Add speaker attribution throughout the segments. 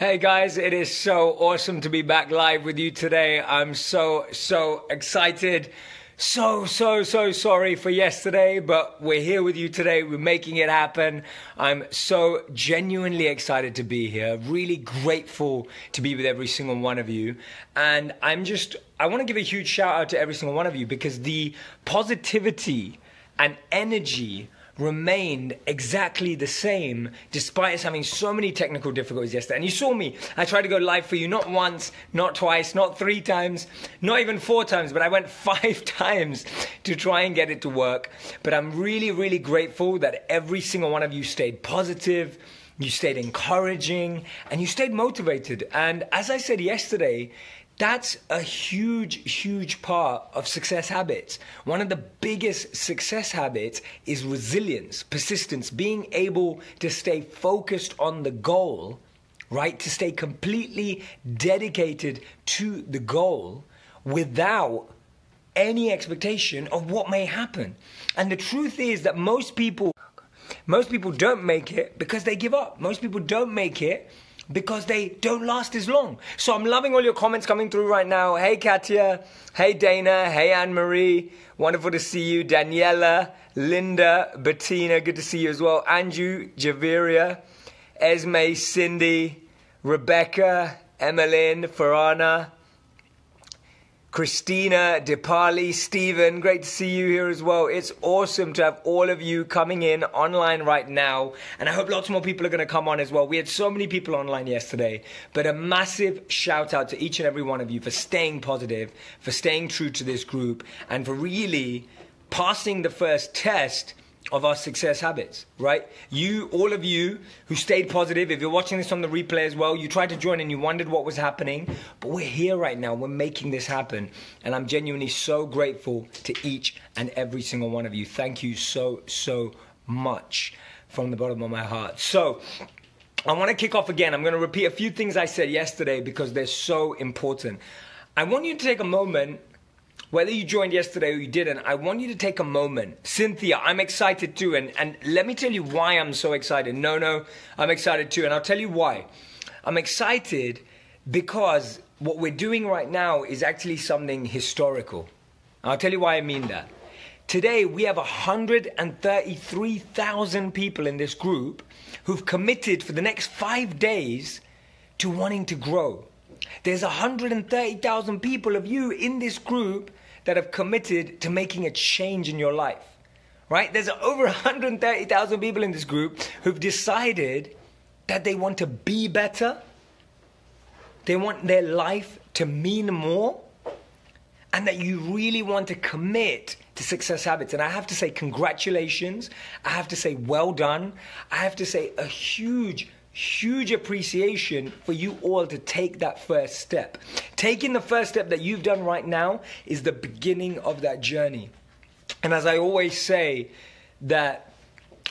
Speaker 1: Hey guys, it is so awesome to be back live with you today. I'm so excited. So sorry for yesterday, but we're here with you today. We're making it happen. I'm so genuinely excited to be here. Really grateful to be with every single one of you. And I want to give a huge shout out to every single one of you because the positivity and energy remained exactly the same despite us having so many technical difficulties yesterday. And you saw me, I tried to go live for you not once, not twice, not 3 times, not even 4 times, but I went 5 times to try and get it to work. But I'm really grateful that every single one of you stayed positive, you stayed encouraging, and you stayed motivated. And as I said yesterday, that's a huge part of success habits. One of the biggest success habits is resilience, persistence, being able to stay focused on the goal, right? To stay completely dedicated to the goal without any expectation of what may happen. And the truth is that most people don't make it because they give up. Most people don't make it because they don't last as long. So I'm loving all your comments coming through right now. Hey Katya, hey Dana, hey Anne-Marie, wonderful to see you. Daniela, Linda, Bettina, good to see you as well. Andrew, Javiria, Esme, Cindy, Rebecca, Emmeline, Farana, Christina, Dipali, Stephen, great to see you here as well. It's awesome to have all of you coming in online right now. And I hope lots more people are going to come on as well. We had so many people online yesterday. But a massive shout out to each and every one of you for staying positive, for staying true to this group, and for really passing the first test of our success habits, right? All of you who stayed positive, if you're watching this on the replay as well, you tried to join and you wondered what was happening, but we're here right now, we're making this happen, and I'm genuinely so grateful to each and every single one of you. Thank you so much from the bottom of my heart. So, I want to kick off again. I'm going to repeat a few things I said yesterday because they're so important. I want you to take a moment. Whether you joined yesterday or you didn't, I want you to take a moment. Cynthia, I'm excited too. And let me tell you why I'm so excited. No, I'm excited too. And I'll tell you why. I'm excited because what we're doing right now is actually something historical. I'll tell you why I mean that. Today, we have 133,000 people in this group who've committed for the next 5 days to wanting to grow. There's 130,000 people of you in this group that have committed to making a change in your life, right? There's over 130,000 people in this group who've decided that they want to be better. They want their life to mean more, and that you really want to commit to success habits. And I have to say congratulations. I have to say well done. I have to say a huge appreciation for you all to take that first step. Taking the first step that you've done right now is the beginning of that journey. And as I always say, that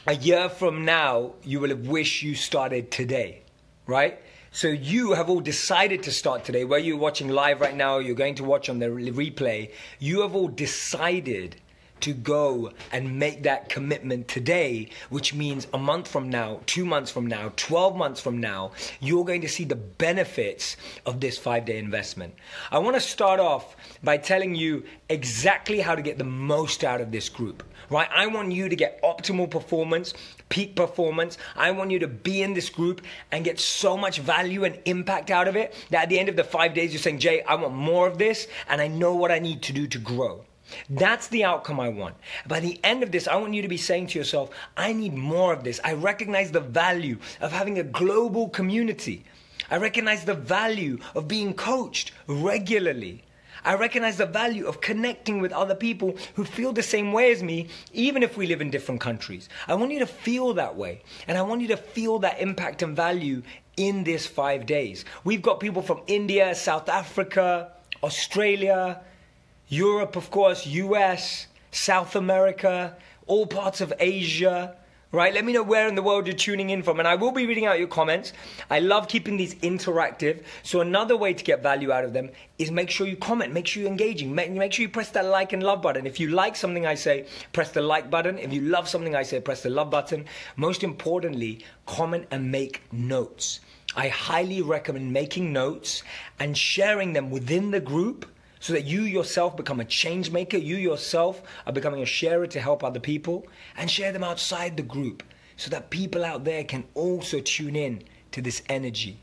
Speaker 1: a year from now, you will have wished you started today, right? So you have all decided to start today. Whether you're watching live right now, or you're going to watch on the replay, you have all decided to go and make that commitment today, which means a month from now, 2 months from now, 12 months from now, you're going to see the benefits of this 5-day investment. I want to start off by telling you exactly how to get the most out of this group, right? I want you to get optimal performance, peak performance. I want you to be in this group and get so much value and impact out of it that at the end of the 5 days, you're saying, Jay, I want more of this and I know what I need to do to grow. That's the outcome I want. By the end of this, I want you to be saying to yourself, I need more of this. I recognize the value of having a global community. I recognize the value of being coached regularly. I recognize the value of connecting with other people who feel the same way as me, even if we live in different countries. I want you to feel that way. And I want you to feel that impact and value in this 5 days. We've got people from India, South Africa, Australia, Europe, of course, US, South America, all parts of Asia, right? Let me know where in the world you're tuning in from. And I will be reading out your comments. I love keeping these interactive. So another way to get value out of them is make sure you comment, make sure you're engaging, make sure you press that like and love button. If you like something I say, press the like button. If you love something I say, press the love button. Most importantly, comment and make notes. I highly recommend making notes and sharing them within the group so that you yourself become a change maker. You yourself are becoming a sharer to help other people, and share them outside the group so that people out there can also tune in to this energy.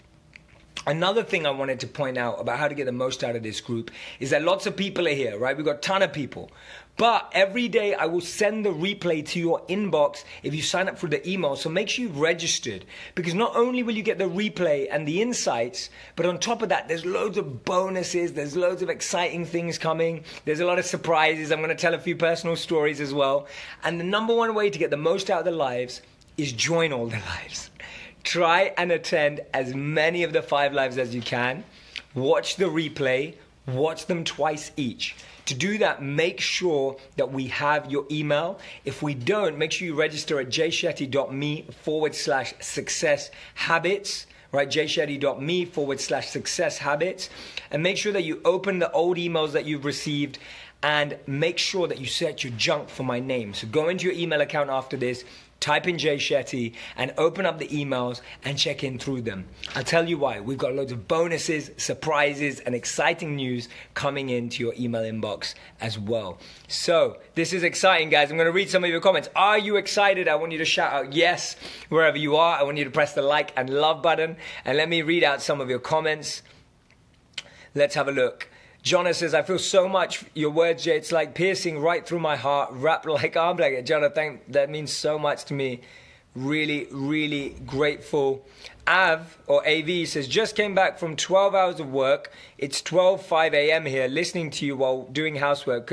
Speaker 1: Another thing I wanted to point out about how to get the most out of this group is that lots of people are here, right? We've got a ton of people. But every day I will send the replay to your inbox if you sign up for the email. So make sure you've registered, because not only will you get the replay and the insights, but on top of that, there's loads of bonuses. There's loads of exciting things coming. There's a lot of surprises. I'm going to tell a few personal stories as well. And the number one way to get the most out of the lives is join all the lives. Try and attend as many of the 5 lives as you can. Watch the replay. Watch them twice each. To do that, make sure that we have your email. If we don't, make sure you register at jayshetty.me/success habits, right? jayshetty.me/success habits. And make sure that you open the old emails that you've received, and make sure that you set your junk for my name. So go into your email account after this, type in Jay Shetty and open up the emails and check in through them. I'll tell you why. We've got loads of bonuses, surprises, and exciting news coming into your email inbox as well. So this is exciting, guys. I'm going to read some of your comments. Are you excited? I want you to shout out yes wherever you are. I want you to press the like and love button. And let me read out some of your comments. Let's have a look. Jonah says, I feel so much your words, Jay. It's like piercing right through my heart. Wrapped like arm blanket. Jonah, that means so much to me. Really, really grateful. AV says, just came back from 12 hours of work. It's 12:05 a.m. here, listening to you while doing housework.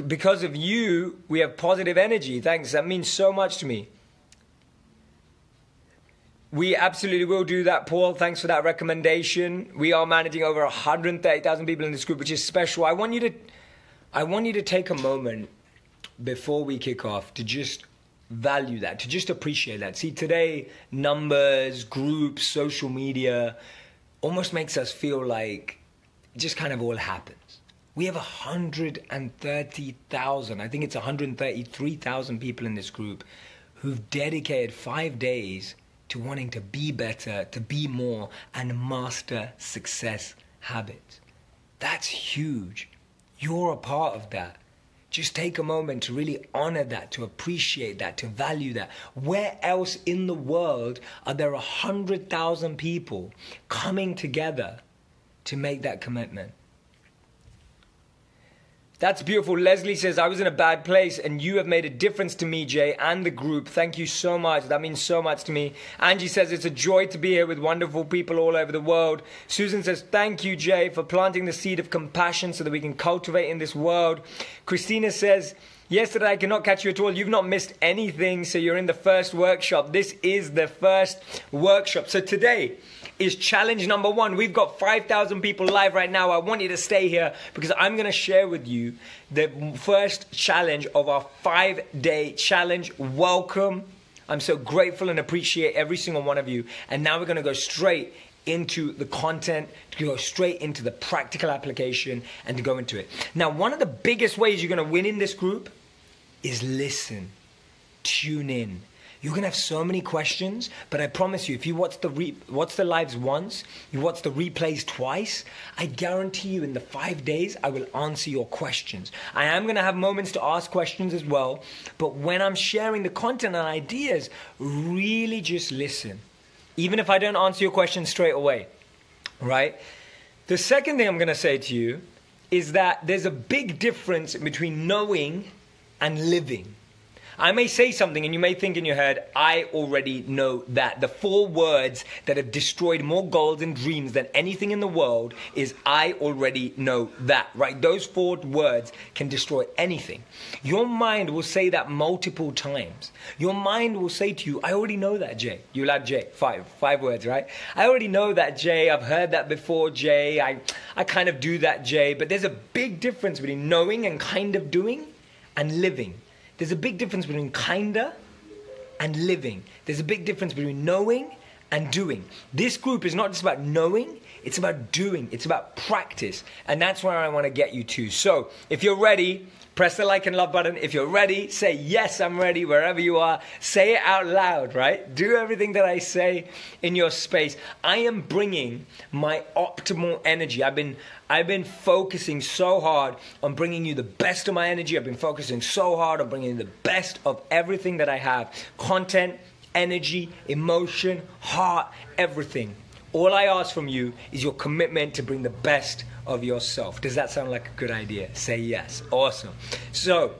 Speaker 1: Because of you, we have positive energy. Thanks. That means so much to me. We absolutely will do that, Paul. Thanks for that recommendation. We are managing over 130,000 people in this group, which is special. I want you to take a moment before we kick off to just value that, to just appreciate that. See, today, numbers, groups, social media almost makes us feel like it just kind of all happens. We have 130,000, I think it's 133,000 people in this group who've dedicated 5 days to wanting to be better, to be more, and master success habits. That's huge. You're a part of that. Just take a moment to really honor that, to appreciate that, to value that. Where else in the world are there 100,000 people coming together to make that commitment? That's beautiful. Leslie says, I was in a bad place and you have made a difference to me, Jay, and the group. Thank you so much. That means so much to me. Angie says, it's a joy to be here with wonderful people all over the world. Susan says, thank you, Jay, for planting the seed of compassion so that we can cultivate in this world. Christina says, yesterday I cannot catch you at all. You've not missed anything, so you're in the first workshop. This is the first workshop. So today is challenge number 1. We've got 5,000 people live right now. I want you to stay here because I'm going to share with you the first challenge of our 5-day challenge. Welcome. I'm so grateful and appreciate every single one of you. And now we're going to go straight into the content, to go straight into the practical application and to go into it. Now, one of the biggest ways you're going to win in this group is listen, tune in. You're going to have so many questions, but I promise you, if you watch the lives once, you watch the replays twice, I guarantee you in the 5 days, I will answer your questions. I am going to have moments to ask questions as well, but when I'm sharing the content and ideas, really just listen. Even if I don't answer your question straight away, right? The second thing I'm going to say to you is that there's a big difference between knowing and living. I may say something and you may think in your head, I already know that. The 4 words that have destroyed more goals and dreams than anything in the world is I already know that, right? Those 4 words can destroy anything. Your mind will say that multiple times. Your mind will say to you, I already know that, Jay. You'll add Jay, 5 words, right? I already know that, Jay. I've heard that before, Jay. I kind of do that, Jay. But there's a big difference between knowing and kind of doing and living. There's a big difference between kinda and living. There's a big difference between knowing and doing. This group is not just about knowing, it's about doing. It's about practice. And that's where I want to get you to. So if you're ready, press the like and love button. If you're ready, say, yes, I'm ready, wherever you are. Say it out loud, right? Do everything that I say in your space. I am bringing my optimal energy. I've been focusing so hard on bringing you the best of my energy. I've been focusing so hard on bringing you the best of everything that I have. Content, energy, emotion, heart, everything. All I ask from you is your commitment to bring the best of yourself. Does that sound like a good idea? Say yes. Awesome. So,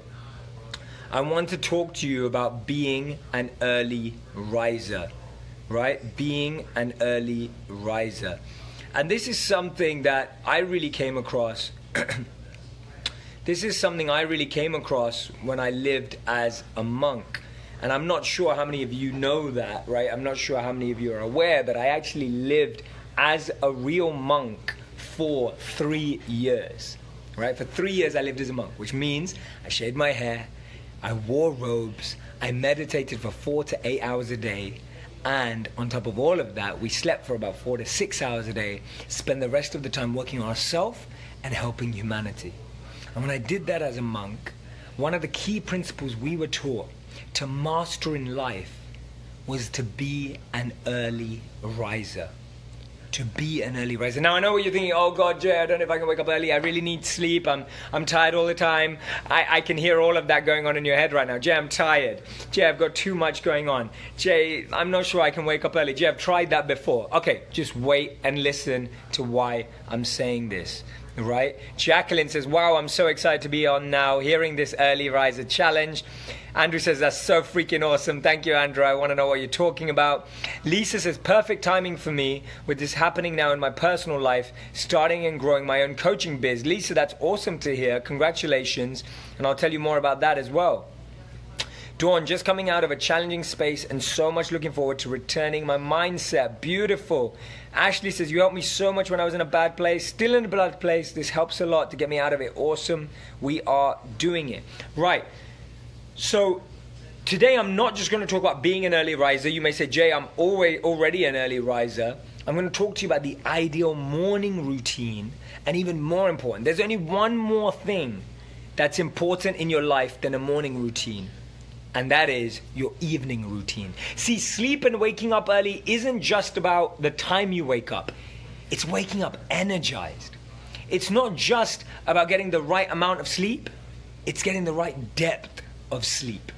Speaker 1: I want to talk to you about being an early riser, right? Being an early riser. And this is something that I really came across. This is something I really came across when I lived as a monk. And I'm not sure how many of you know that, right? I'm not sure how many of you are aware that I actually lived as a real monk for 3 years, right? For 3 years I lived as a monk, which means I shaved my hair, I wore robes, I meditated for 4 to 8 hours a day, and on top of all of that, we slept for about 4 to 6 hours a day, spent the rest of the time working on ourselves and helping humanity. And when I did that as a monk, one of the key principles we were taught to master in life was to be an early riser. To be an early riser. Now I know what you're thinking, oh God, Jay, I don't know if I can wake up early. I really need sleep. I'm tired all the time. I can hear all of that going on in your head right now. Jay, I'm tired. Jay, I've got too much going on. Jay, I'm not sure I can wake up early. Jay, I've tried that before. Okay, just wait and listen to why I'm saying this. Right? Jacqueline says, wow, I'm so excited to be on now, hearing this early riser challenge. Andrew says, that's so freaking awesome. Thank you, Andrew. I want to know what you're talking about. Lisa says, perfect timing for me with this happening now in my personal life, starting and growing my own coaching biz. Lisa, that's awesome to hear. Congratulations. And I'll tell you more about that as well. Dawn, just coming out of a challenging space and so much looking forward to returning my mindset. Beautiful. Ashley says, you helped me so much when I was in a bad place. Still in a bad place. This helps a lot to get me out of it. Awesome. We are doing it. Right. So today I'm not just going to talk about being an early riser. You may say, Jay, I'm already an early riser. I'm going to talk to you about the ideal morning routine. And even more important, there's only one more thing that's important in your life than a morning routine. And that is your evening routine. See, sleep and waking up early isn't just about the time you wake up. It's waking up energized. It's not just about getting the right amount of sleep. It's getting the right depth of sleep,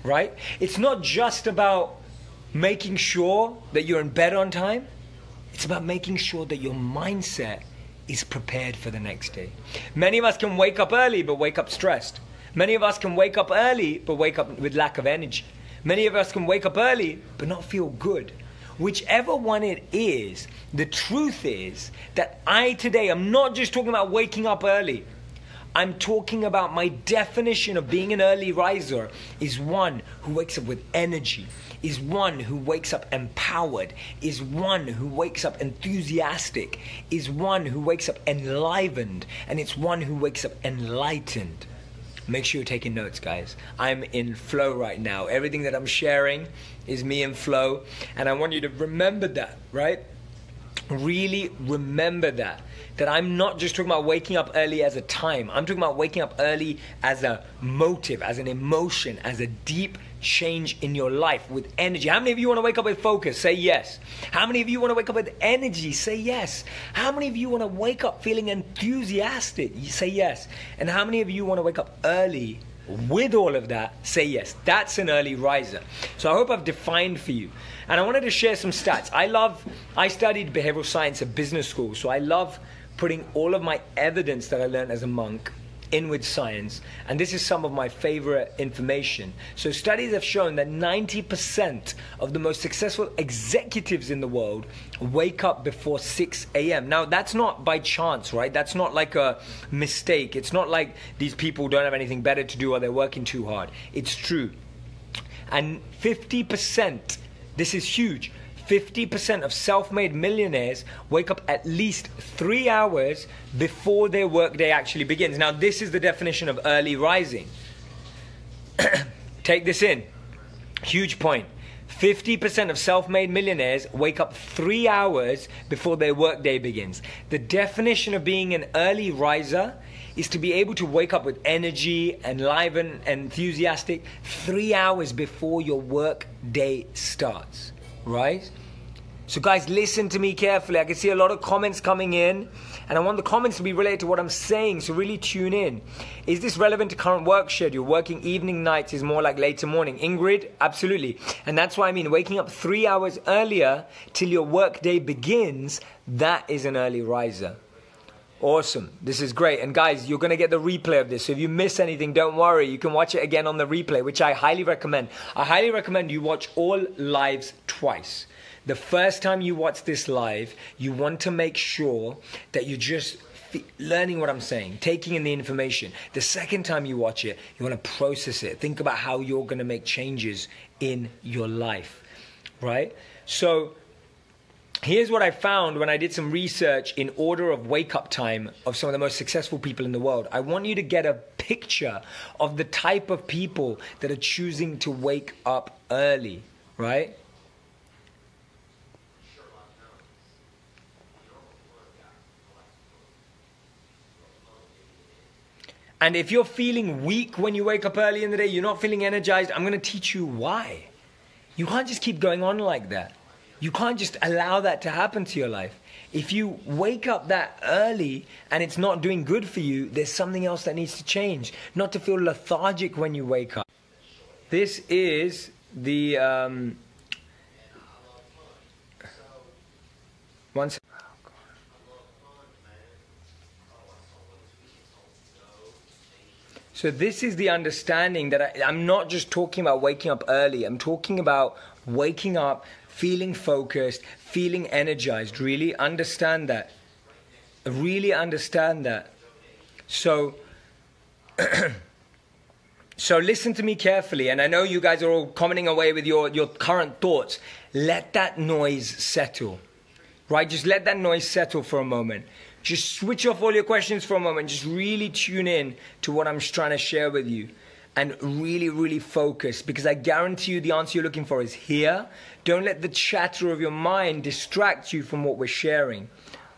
Speaker 1: right? It's not just about making sure that you're in bed on time. It's about making sure that your mindset is prepared for the next day. Many of us can wake up early but wake up stressed. Many of us can wake up early, but wake up with lack of energy. Many of us can wake up early, but not feel good. Whichever one it is, the truth is that I today am not just talking about waking up early. I'm talking about my definition of being an early riser is one who wakes up with energy, is one who wakes up empowered, is one who wakes up enthusiastic, is one who wakes up enlivened, and it's one who wakes up enlightened. Make sure you're taking notes, guys. I'm in flow right now. Everything that I'm sharing is me in flow. And I want you to remember that, right? Really remember that I'm not just talking about waking up early as a time. I'm talking about waking up early as a motive, as an emotion, as a deep change in your life with energy. How many of you want to wake up with focus? Say yes. How many of you want to wake up with energy? Say yes. How many of you want to wake up feeling enthusiastic? You say yes. And how many of you want to wake up early with all of that? Say yes. That's an early riser. So I hope I've defined for you. And I wanted to share some stats. I studied behavioral science at business school, so I love putting all of my evidence that I learned as a monk in with science, and this is some of my favorite information. So studies have shown that 90% of the most successful executives in the world wake up before 6 a.m. Now that's not by chance, right? That's not like a mistake. It's not like these people don't have anything better to do or they're working too hard. It's true. And 50%, this is huge, 50% of self-made millionaires wake up at least 3 hours before their workday actually begins. Now, this is the definition of early rising. Take this in. Huge point. 50% of self-made millionaires wake up 3 hours before their workday begins. The definition of being an early riser is to be able to wake up with energy and live and enthusiastic 3 hours before your work day starts, right? So guys, listen to me carefully. I can see a lot of comments coming in, and I want the comments to be related to what I'm saying, so really tune in. Is this relevant to current work schedule? Working evening nights is more like later morning. Ingrid, absolutely. And that's why I mean waking up 3 hours earlier till your work day begins, that is an early riser. Awesome. This is great. And guys, you're going to get the replay of this. So if you miss anything, don't worry. You can watch it again on the replay, which I highly recommend. I highly recommend you watch all lives twice. The first time you watch this live, you want to make sure that you're just learning what I'm saying, taking in the information. The second time you watch it, you want to process it. Think about how you're going to make changes in your life, right? So here's what I found when I did some research in order of wake-up time of some of the most successful people in the world. I want you to get a picture of the type of people that are choosing to wake up early, right? And if you're feeling weak when you wake up early in the day, you're not feeling energized, I'm going to teach you why. You can't just keep going on like that. You can't just allow that to happen to your life. If you wake up that early and it's not doing good for you, there's something else that needs to change. Not to feel lethargic when you wake up. This is the... Once. So this is the understanding that I'm not just talking about waking up early. I'm talking about waking up, feeling focused, feeling energized. Really understand that. Really understand that. So, so listen to me carefully. And I know you guys are all commenting away with your current thoughts. Let that noise settle. Right? Just let that noise settle for a moment. Just switch off all your questions for a moment. Just really tune in to what I'm trying to share with you. And really, really focus. Because I guarantee you the answer you're looking for is here. Don't let the chatter of your mind distract you from what we're sharing.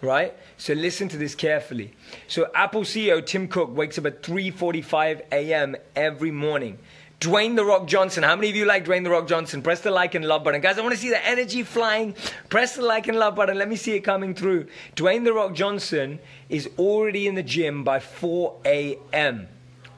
Speaker 1: Right? So listen to this carefully. So Apple CEO Tim Cook wakes up at 3:45 a.m. every morning. Dwayne The Rock Johnson. How many of you like Dwayne The Rock Johnson? Press the like and love button. Guys, I want to see the energy flying. Press the like and love button. Let me see it coming through. Dwayne The Rock Johnson is already in the gym by 4 a.m.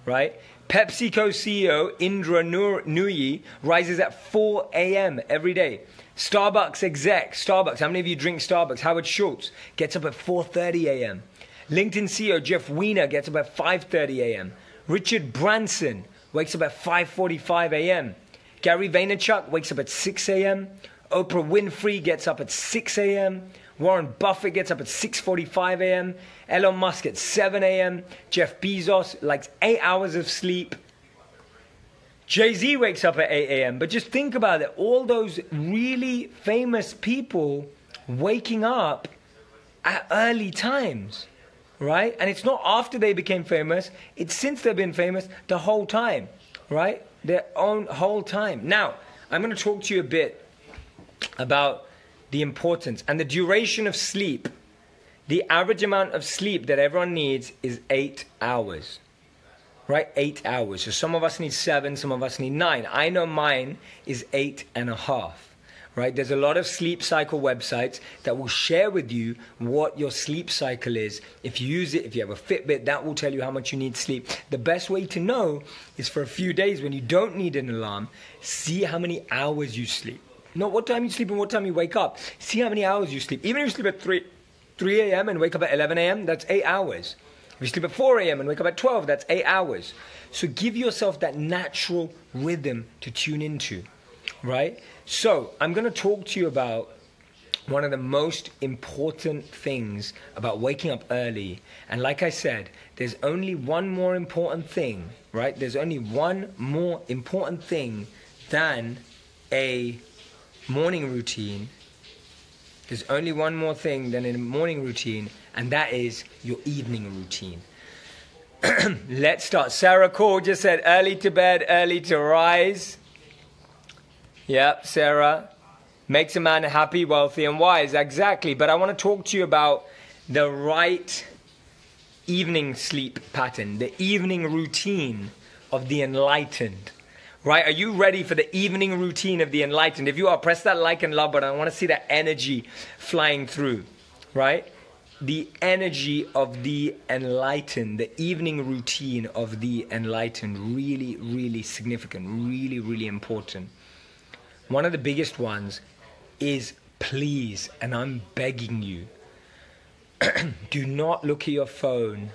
Speaker 1: Right? PepsiCo CEO Indra Nooyi rises at 4 a.m. every day. Starbucks exec, Starbucks. How many of you drink Starbucks? Howard Schultz gets up at 4:30 a.m. LinkedIn CEO Jeff Weiner gets up at 5:30 a.m. Richard Branson wakes up at 5:45 a.m. Gary Vaynerchuk wakes up at 6 a.m. Oprah Winfrey gets up at 6 a.m. Warren Buffett gets up at 6:45 a.m. Elon Musk at 7 a.m. Jeff Bezos likes 8 hours of sleep. Jay-Z wakes up at 8 a.m. But just think about it. All those really famous people waking up at early times. Right? And it's not after they became famous. It's since they've been famous the whole time. Right? Their own whole time. Now, I'm going to talk to you a bit about the importance and the duration of sleep. The average amount of sleep that everyone needs is 8 hours. Right? 8 hours. So some of us need 7, some of us need 9. I know mine is 8.5. Right? There's a lot of sleep cycle websites that will share with you what your sleep cycle is. If you use it, if you have a Fitbit, that will tell you how much you need sleep. The best way to know is for a few days when you don't need an alarm, see how many hours you sleep. Not what time you sleep and what time you wake up. See how many hours you sleep. Even if you sleep at 3 a.m. and wake up at 11 a.m., that's 8 hours. If you sleep at 4 a.m. and wake up at 12, that's 8 hours. So give yourself that natural rhythm to tune into. Right? So, I'm going to talk to you about one of the most important things about waking up early. And like I said, there's only one more important thing, right? There's only one more important thing than a morning routine. There's only one more thing than a morning routine, and that is your evening routine. Let's start. Sarah Cole just said early to bed, early to rise. Yep, Sarah. Makes a man happy, wealthy, and wise. Exactly. But I want to talk to you about the right evening sleep pattern, the evening routine of the enlightened. Right? Are you ready for the evening routine of the enlightened? If you are, press that like and love button. I want to see that energy flying through. Right? The energy of the enlightened, the evening routine of the enlightened, really, really significant, really, really important. One of the biggest ones is, please, and I'm begging you, do not look at your phone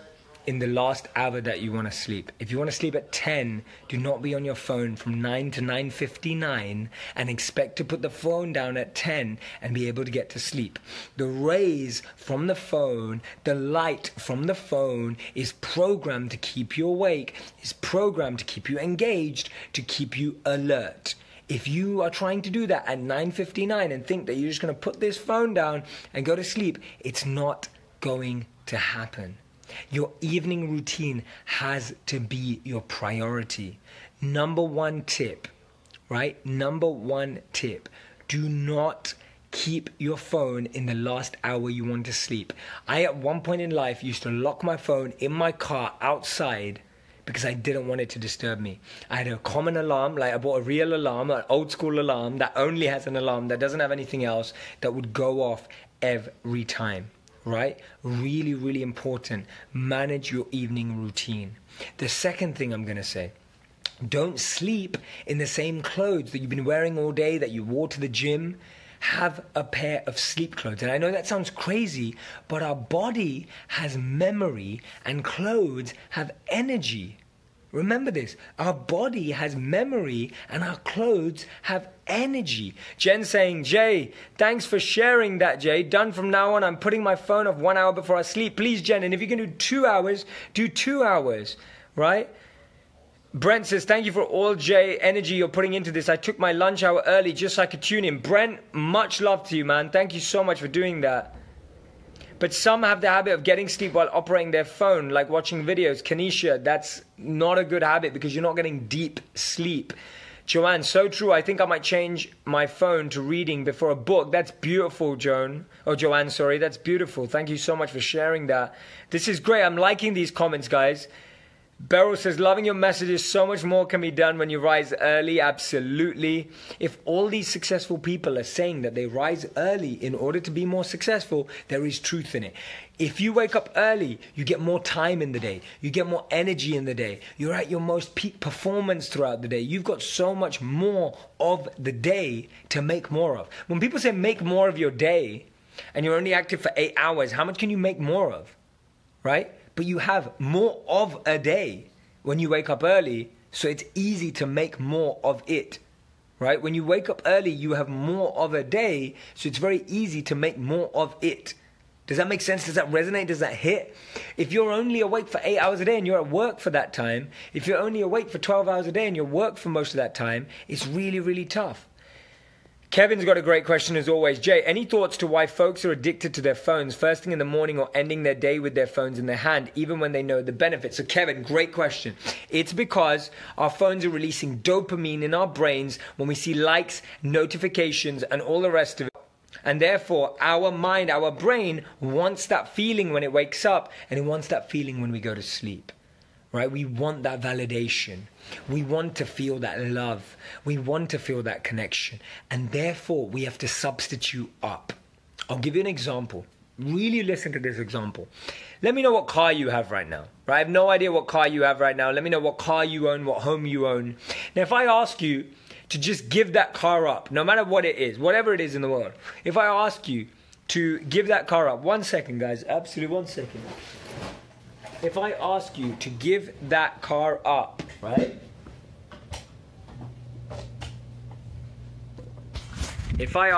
Speaker 1: in the last hour that you want to sleep. If you want to sleep at 10, do not be on your phone from 9 to 9:59 and expect to put the phone down at 10 and be able to get to sleep. The rays from the phone, the light from the phone is programmed to keep you awake, is programmed to keep you engaged, to keep you alert. If you are trying to do that at 9:59 and think that you're just going to put this phone down and go to sleep, it's not going to happen. Your evening routine has to be your priority. Number one tip, right? Number one tip, do not keep your phone in the last hour you want to sleep. I, at one point in life, used to lock my phone in my car outside because I didn't want it to disturb me. I had a common alarm, like I bought a real alarm, an old school alarm that only has an alarm, that doesn't have anything else, that would go off every time, right? Really, really important. Manage your evening routine. The second thing I'm going to say, don't sleep in the same clothes that you've been wearing all day, that you wore to the gym. Have a pair of sleep clothes. And I know that sounds crazy, but our body has memory and clothes have energy. Remember this. Our body has memory and our clothes have energy. Jen saying, Jay, thanks for sharing that, Jay. Done from now on. I'm putting my phone off 1 hour before I sleep. Please, Jen. And if you can do 2 hours, do 2 hours, right? Brent says, thank you for all, Jay, energy you're putting into this. I took my lunch hour early just so I could tune in. Brent, much love to you, man. Thank you so much for doing that. But some have the habit of getting sleep while operating their phone, like watching videos. Kanisha, that's not a good habit because you're not getting deep sleep. Joanne, so true. I think I might change my phone to reading before a book. That's beautiful, Joanne, sorry. That's beautiful. Thank you so much for sharing that. This is great. I'm liking these comments, guys. Beryl says, loving your messages, so much more can be done when you rise early. Absolutely. If all these successful people are saying that they rise early in order to be more successful, there is truth in it. If you wake up early, you get more time in the day. You get more energy in the day. You're at your most peak performance throughout the day. You've got so much more of the day to make more of. When people say make more of your day and you're only active for 8 hours, how much can you make more of? Right? But you have more of a day when you wake up early, so it's easy to make more of it, right? When you wake up early, you have more of a day, so it's very easy to make more of it. Does that make sense? Does that resonate? Does that hit? If you're only awake for 8 hours a day and you're at work for that time, if you're only awake for 12 hours a day and you're at work for most of that time, it's really, really tough. Kevin's got a great question as always. Jay, any thoughts to why folks are addicted to their phones first thing in the morning or ending their day with their phones in their hand, even when they know the benefits? So Kevin, great question. It's because our phones are releasing dopamine in our brains when we see likes, notifications, and all the rest of it. And therefore, our mind, our brain wants that feeling when it wakes up, and it wants that feeling when we go to sleep. Right? We want that validation. We want to feel that love. We want to feel that connection. And therefore, we have to substitute up. I'll give you an example. Really listen to this example. Let me know what car you have right now. Right? I have no idea what car you have right now. Let me know what car you own, what home you own. Now, if I ask you to just give that car up, no matter what it is, whatever it is in the world, if I ask you to give that car up, 1 second, guys, absolutely 1 second. If I ask you to give that car up, right? If I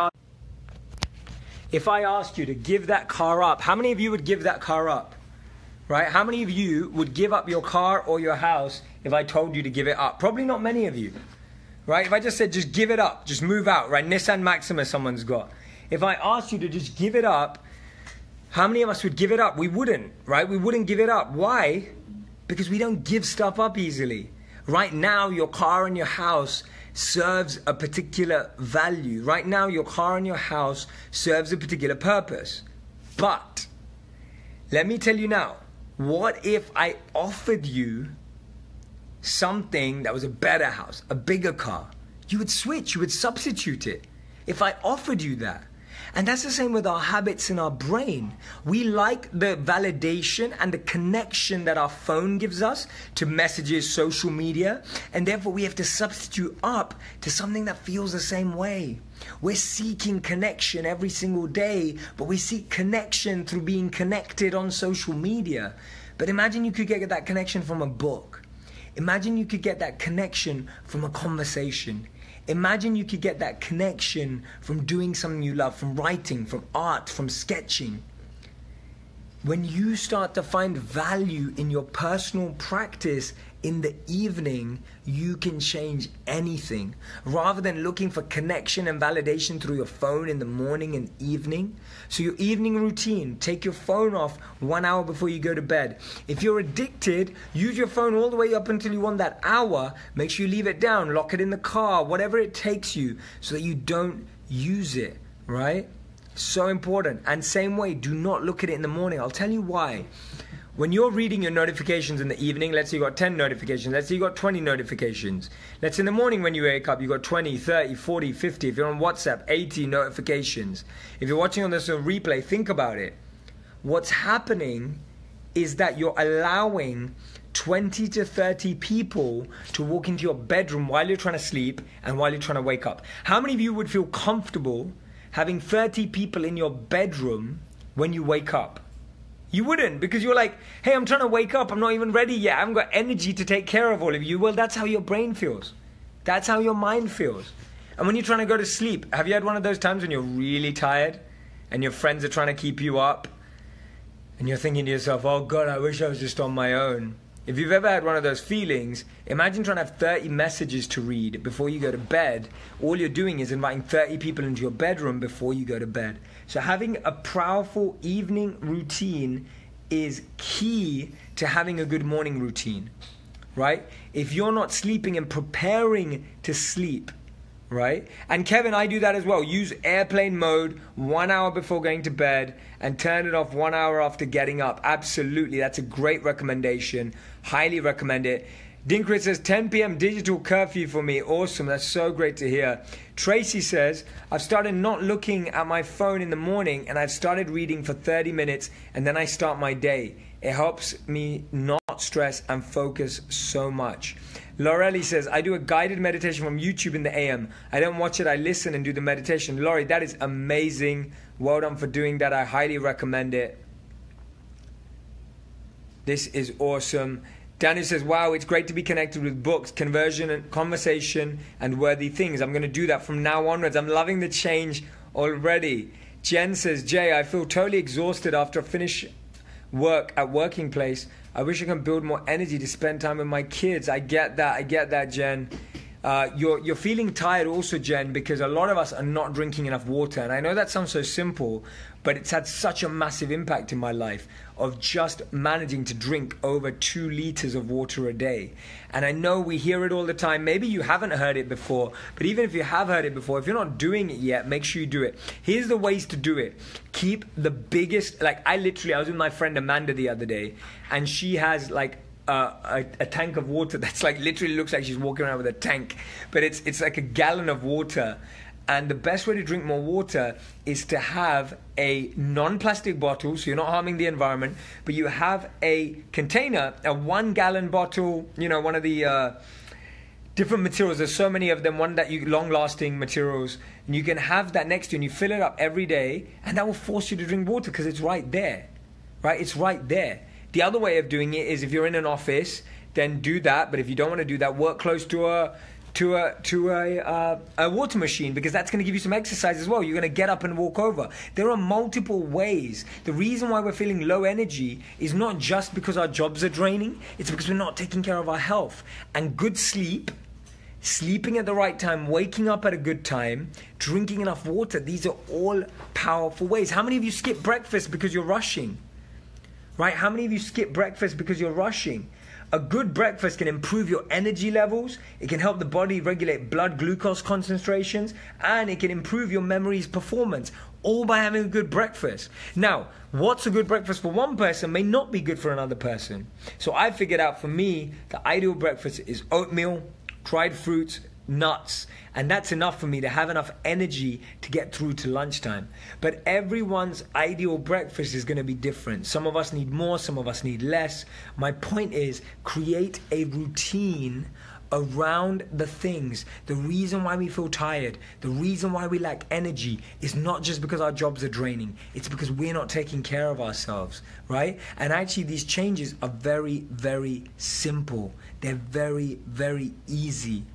Speaker 1: asked you to give that car up, how many of you would give that car up? Right? How many of you would give up your car or your house if I told you to give it up? Probably not many of you. Right? If I just said just give it up, just move out, right? Nissan Maxima someone's got. If I asked you to just give it up, how many of us would give it up? We wouldn't, right? We wouldn't give it up. Why? Because we don't give stuff up easily. Right now, your car and your house serves a particular value. Right now, your car and your house serves a particular purpose. But let me tell you now, what if I offered you something that was a better house, a bigger car? You would switch, you would substitute it. If I offered you that. And that's the same with our habits in our brain. We like the validation and the connection that our phone gives us to messages, social media, and therefore we have to substitute up to something that feels the same way. We're seeking connection every single day, but we seek connection through being connected on social media. But imagine you could get that connection from a book. Imagine you could get that connection from a conversation. Imagine you could get that connection from doing something you love, from writing, from art, from sketching. When you start to find value in your personal practice in the evening, you can change anything. Rather than looking for connection and validation through your phone in the morning and evening. So your evening routine, take your phone off 1 hour before you go to bed. If you're addicted, use your phone all the way up until you want that hour. Make sure you leave it down, lock it in the car, whatever it takes you, so that you don't use it, right? So important. And same way, do not look at it in the morning. I'll tell you why. When you're reading your notifications in the evening, let's say you got 10 notifications, let's say you got 20 notifications. Let's say in the morning when you wake up, you got 20, 30, 40, 50. If you're on WhatsApp, 80 notifications. If you're watching on this replay, think about it. What's happening is that you're allowing 20 to 30 people to walk into your bedroom while you're trying to sleep and while you're trying to wake up. How many of you would feel comfortable having 30 people in your bedroom when you wake up? You wouldn't, because you're like, hey, I'm trying to wake up. I'm not even ready yet. I haven't got energy to take care of all of you. Well, that's how your brain feels. That's how your mind feels. And when you're trying to go to sleep, have you had one of those times when you're really tired and your friends are trying to keep you up and you're thinking to yourself, oh God, I wish I was just on my own? If you've ever had one of those feelings, imagine trying to have 30 messages to read before you go to bed. All you're doing is inviting 30 people into your bedroom before you go to bed. So having a powerful evening routine is key to having a good morning routine, right? If you're not sleeping and preparing to sleep, right? And Kevin, I do that as well. Use airplane mode 1 hour before going to bed and turn it off 1 hour after getting up. Absolutely. That's a great recommendation. Highly recommend it. Dinkrit says 10 p.m. digital curfew for me. Awesome. That's so great to hear. Tracy says, I've started not looking at my phone in the morning and I've started reading for 30 minutes and then I start my day. It helps me not stress and focus so much. Lorelli says, I do a guided meditation from YouTube in the AM. I don't watch it, I listen and do the meditation. Laurie, that is amazing. Well done for doing that. I highly recommend it. This is awesome. Daniel says, wow, it's great to be connected with books, conversion and conversation and worthy things. I'm going to do that from now onwards. I'm loving the change already. Jen says, Jay, I feel totally exhausted after I finish work at working place. I wish I can build more energy to spend time with my kids. I get that, Jen. You're feeling tired also, Jen, because a lot of us are not drinking enough water. And I know that sounds so simple, but it's had such a massive impact in my life of just managing to drink over 2 liters of water a day. And I know we hear it all the time. Maybe you haven't heard it before, but even if you have heard it before, if you're not doing it yet, make sure you do it. Here's the ways to do it. Keep the biggest, I was with my friend Amanda the other day, and she has a tank of water that's literally looks like she's walking around with a tank, but it's like a gallon of water. And the best way to drink more water is to have a non-plastic bottle, so you're not harming the environment, but you have a container, a 1 gallon bottle, one of the different materials. There's so many of them, long-lasting materials, and you can have that next to you and you fill it up every day, and that will force you to drink water because it's right there, right? It's right there. The other way of doing it is if you're in an office, then do that. But if you don't want to do that, work close to a water machine, because that's going to give you some exercise as well. You're going to get up and walk over. There are multiple ways. The reason why we're feeling low energy is not just because our jobs are draining. It's because we're not taking care of our health. And good sleep, sleeping at the right time, waking up at a good time, drinking enough water, these are all powerful ways. How many of you skip breakfast because you're rushing? Right? How many of you skip breakfast because you're rushing? A good breakfast can improve your energy levels, it can help the body regulate blood glucose concentrations, and it can improve your memory's performance, all by having a good breakfast. Now, what's a good breakfast for one person may not be good for another person. So I figured out for me, the ideal breakfast is oatmeal, dried fruits, nuts, and that's enough for me to have enough energy to get through to lunchtime. But everyone's ideal breakfast is going to be different. Some of us need more, some of us need less. My point is, create a routine around the things. The reason why we feel tired, the reason why we lack energy is not just because our jobs are draining, it's because we're not taking care of ourselves, right? And actually these changes are very, very simple. They're very, very easy.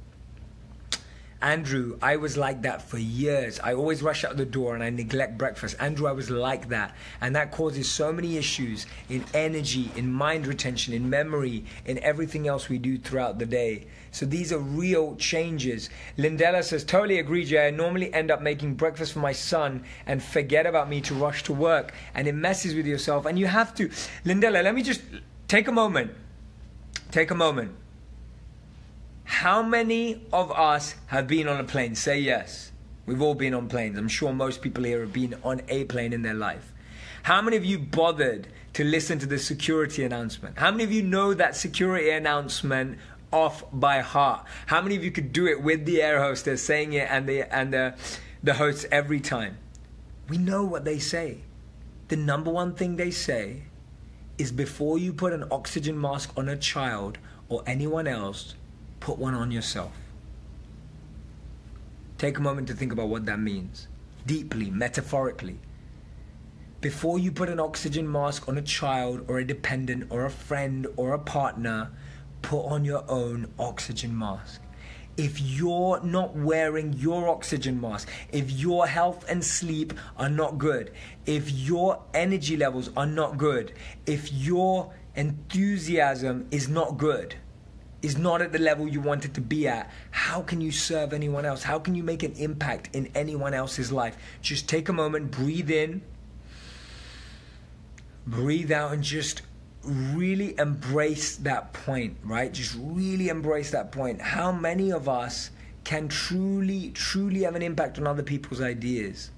Speaker 1: Andrew, I was like that for years. I always rush out the door and I neglect breakfast. Andrew, I was like that. And that causes so many issues in energy, in mind retention, in memory, in everything else we do throughout the day. So these are real changes. Lindella says, totally agree, Jay. I normally end up making breakfast for my son and forget about me to rush to work. And it messes with yourself. And you have to. Lindella, let me just take a moment. Take a moment. How many of us have been on a plane? Say yes. We've all been on planes. I'm sure most people here have been on a plane in their life. How many of you bothered to listen to the security announcement? How many of you know that security announcement off by heart? How many of you could do it with the air hostess saying it and the hosts every time? We know what they say. The number one thing they say is before you put an oxygen mask on a child or anyone else, put one on yourself. Take a moment to think about what that means. Deeply, metaphorically. Before you put an oxygen mask on a child or a dependent or a friend or a partner, put on your own oxygen mask. If you're not wearing your oxygen mask, if your health and sleep are not good, if your energy levels are not good, if your enthusiasm is not good, is not at the level you want it to be at, how can you serve anyone else? How can you make an impact in anyone else's life? Just take a moment, breathe in, breathe out, and just really embrace that point, right? Just really embrace that point. How many of us can truly, truly have an impact on other people's ideas?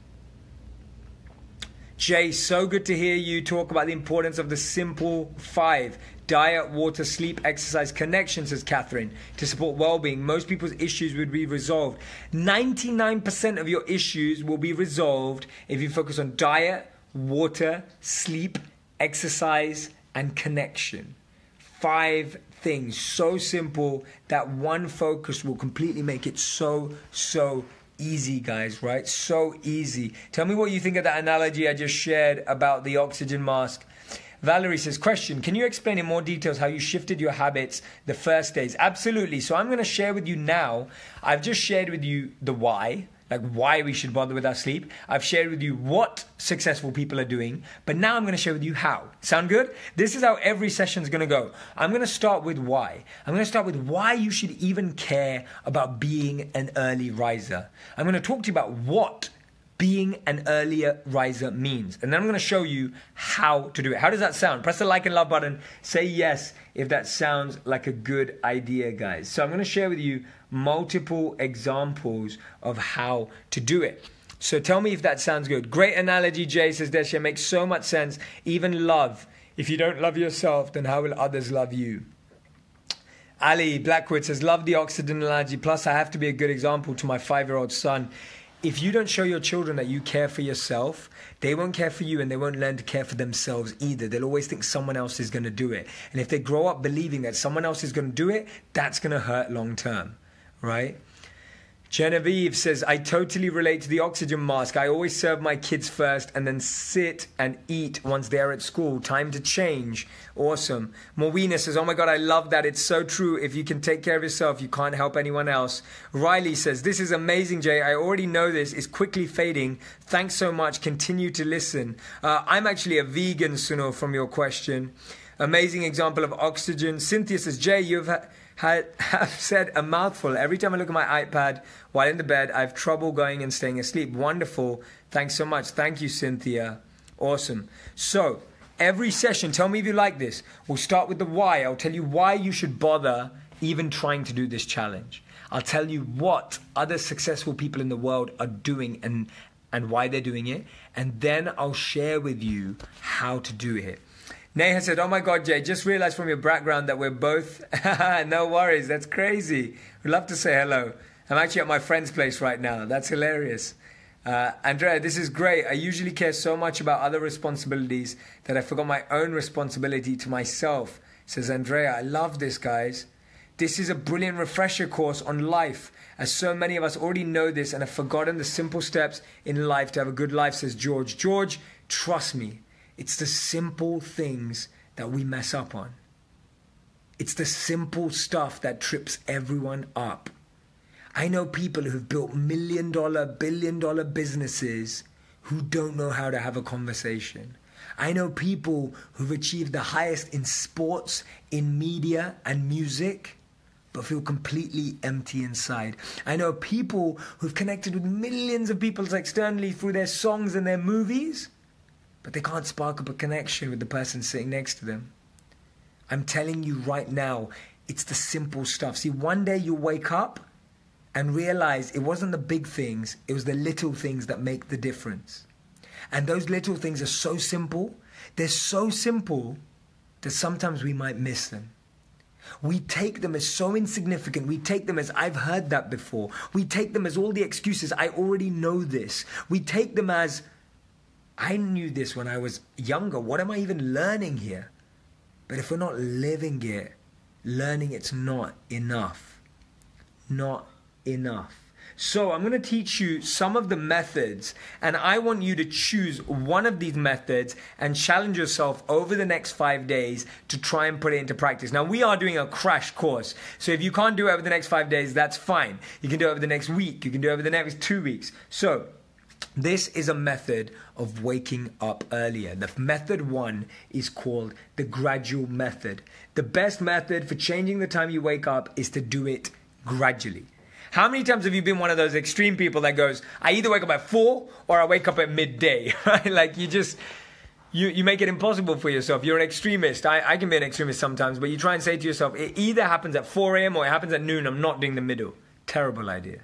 Speaker 1: Jay, so good to hear you talk about the importance of the simple 5. Diet, water, sleep, exercise, connection, says Catherine, to support well-being. Most people's issues would be resolved. 99% of your issues will be resolved if you focus on diet, water, sleep, exercise, and connection. 5 things, so simple that one focus will completely make it so easy, guys, right? So easy. Tell me what you think of that analogy I just shared about the oxygen mask. Valerie says, question, can you explain in more details how you shifted your habits the first days? Absolutely. So I'm going to share with you now. I've just shared with you the why, like why we should bother with our sleep. I've shared with you what successful people are doing, but now I'm going to share with you how. Sound good? This is how every session is going to go. I'm going to start with why. I'm going to start with why you should even care about being an early riser. I'm going to talk to you about what being an earlier riser means. And then I'm going to show you how to do it. How does that sound? Press the like and love button. Say yes if that sounds like a good idea, guys. So I'm going to share with you multiple examples of how to do it. So tell me if that sounds good. Great analogy, Jay, says Desha. Makes so much sense. Even love. If you don't love yourself, then how will others love you? Ali Blackwood says, love the oxygen analogy. Plus, I have to be a good example to my 5-year-old son. If you don't show your children that you care for yourself, they won't care for you and they won't learn to care for themselves either. They'll always think someone else is going to do it. And if they grow up believing that someone else is going to do it, that's going to hurt long term, right? Genevieve says, I totally relate to the oxygen mask. I always serve my kids first and then sit and eat once they're at school. Time to change. Awesome. Morwina says, oh my God, I love that. It's so true. If you can take care of yourself, you can't help anyone else. Riley says, this is amazing, Jay. I already know this is quickly fading. Thanks so much. Continue to listen. I'm actually a vegan, Sunil, from your question. Amazing example of oxygen. Cynthia says, Jay, you've have said a mouthful. Every time I look at my iPad while in the bed, I have trouble going and staying asleep. Wonderful. Thanks so much. Thank you, Cynthia. Awesome. So Every session, tell me if you like this. We'll start with the why. I'll tell you why you should bother even trying to do this challenge. I'll tell you what other successful people in the world are doing and why they're doing it. And then I'll share with you how to do it. Neha said, oh my God, Jay, just realized from your background that we're both... No worries, that's crazy. We'd love to say hello. I'm actually at my friend's place right now. That's hilarious. Andrea, this is great. I usually care so much about other responsibilities that I forgot my own responsibility to myself. Says Andrea, I love this, guys. This is a brilliant refresher course on life, as so many of us already know this and have forgotten the simple steps in life to have a good life, says George. George, trust me, it's the simple things that we mess up on. It's the simple stuff that trips everyone up. I know people who've built $1 million, billion-dollar businesses who don't know how to have a conversation. I know people who've achieved the highest in sports, in media and music, but feel completely empty inside. I know people who've connected with millions of people externally through their songs and their movies, but they can't spark up a connection with the person sitting next to them. I'm telling you right now, it's the simple stuff. See, one day you'll wake up and realize it wasn't the big things, it was the little things that make the difference. And those little things are so simple, they're so simple that sometimes we might miss them. We take them as so insignificant, we take them as I've heard that before, we take them as all the excuses, I already know this. We take them as, I knew this when I was younger, what am I even learning here? But if we're not living it, learning it's not enough. Not enough. So I'm going to teach you some of the methods, and I want you to choose one of these methods and challenge yourself over the next 5 days to try and put it into practice. Now, we are doing a crash course, so if you can't do it over the next 5 days, that's fine. You can do it over the next week. You can do it over the next 2 weeks. So this is a method of waking up earlier. The method 1 is called the gradual method. The best method for changing the time you wake up is to do it gradually. How many times have you been one of those extreme people that goes, I either wake up at 4 or I wake up at midday, right? Like you make it impossible for yourself. You're an extremist. I can be an extremist sometimes, but you try and say to yourself, it either happens at 4 a.m. or it happens at noon. I'm not doing the middle. Terrible idea.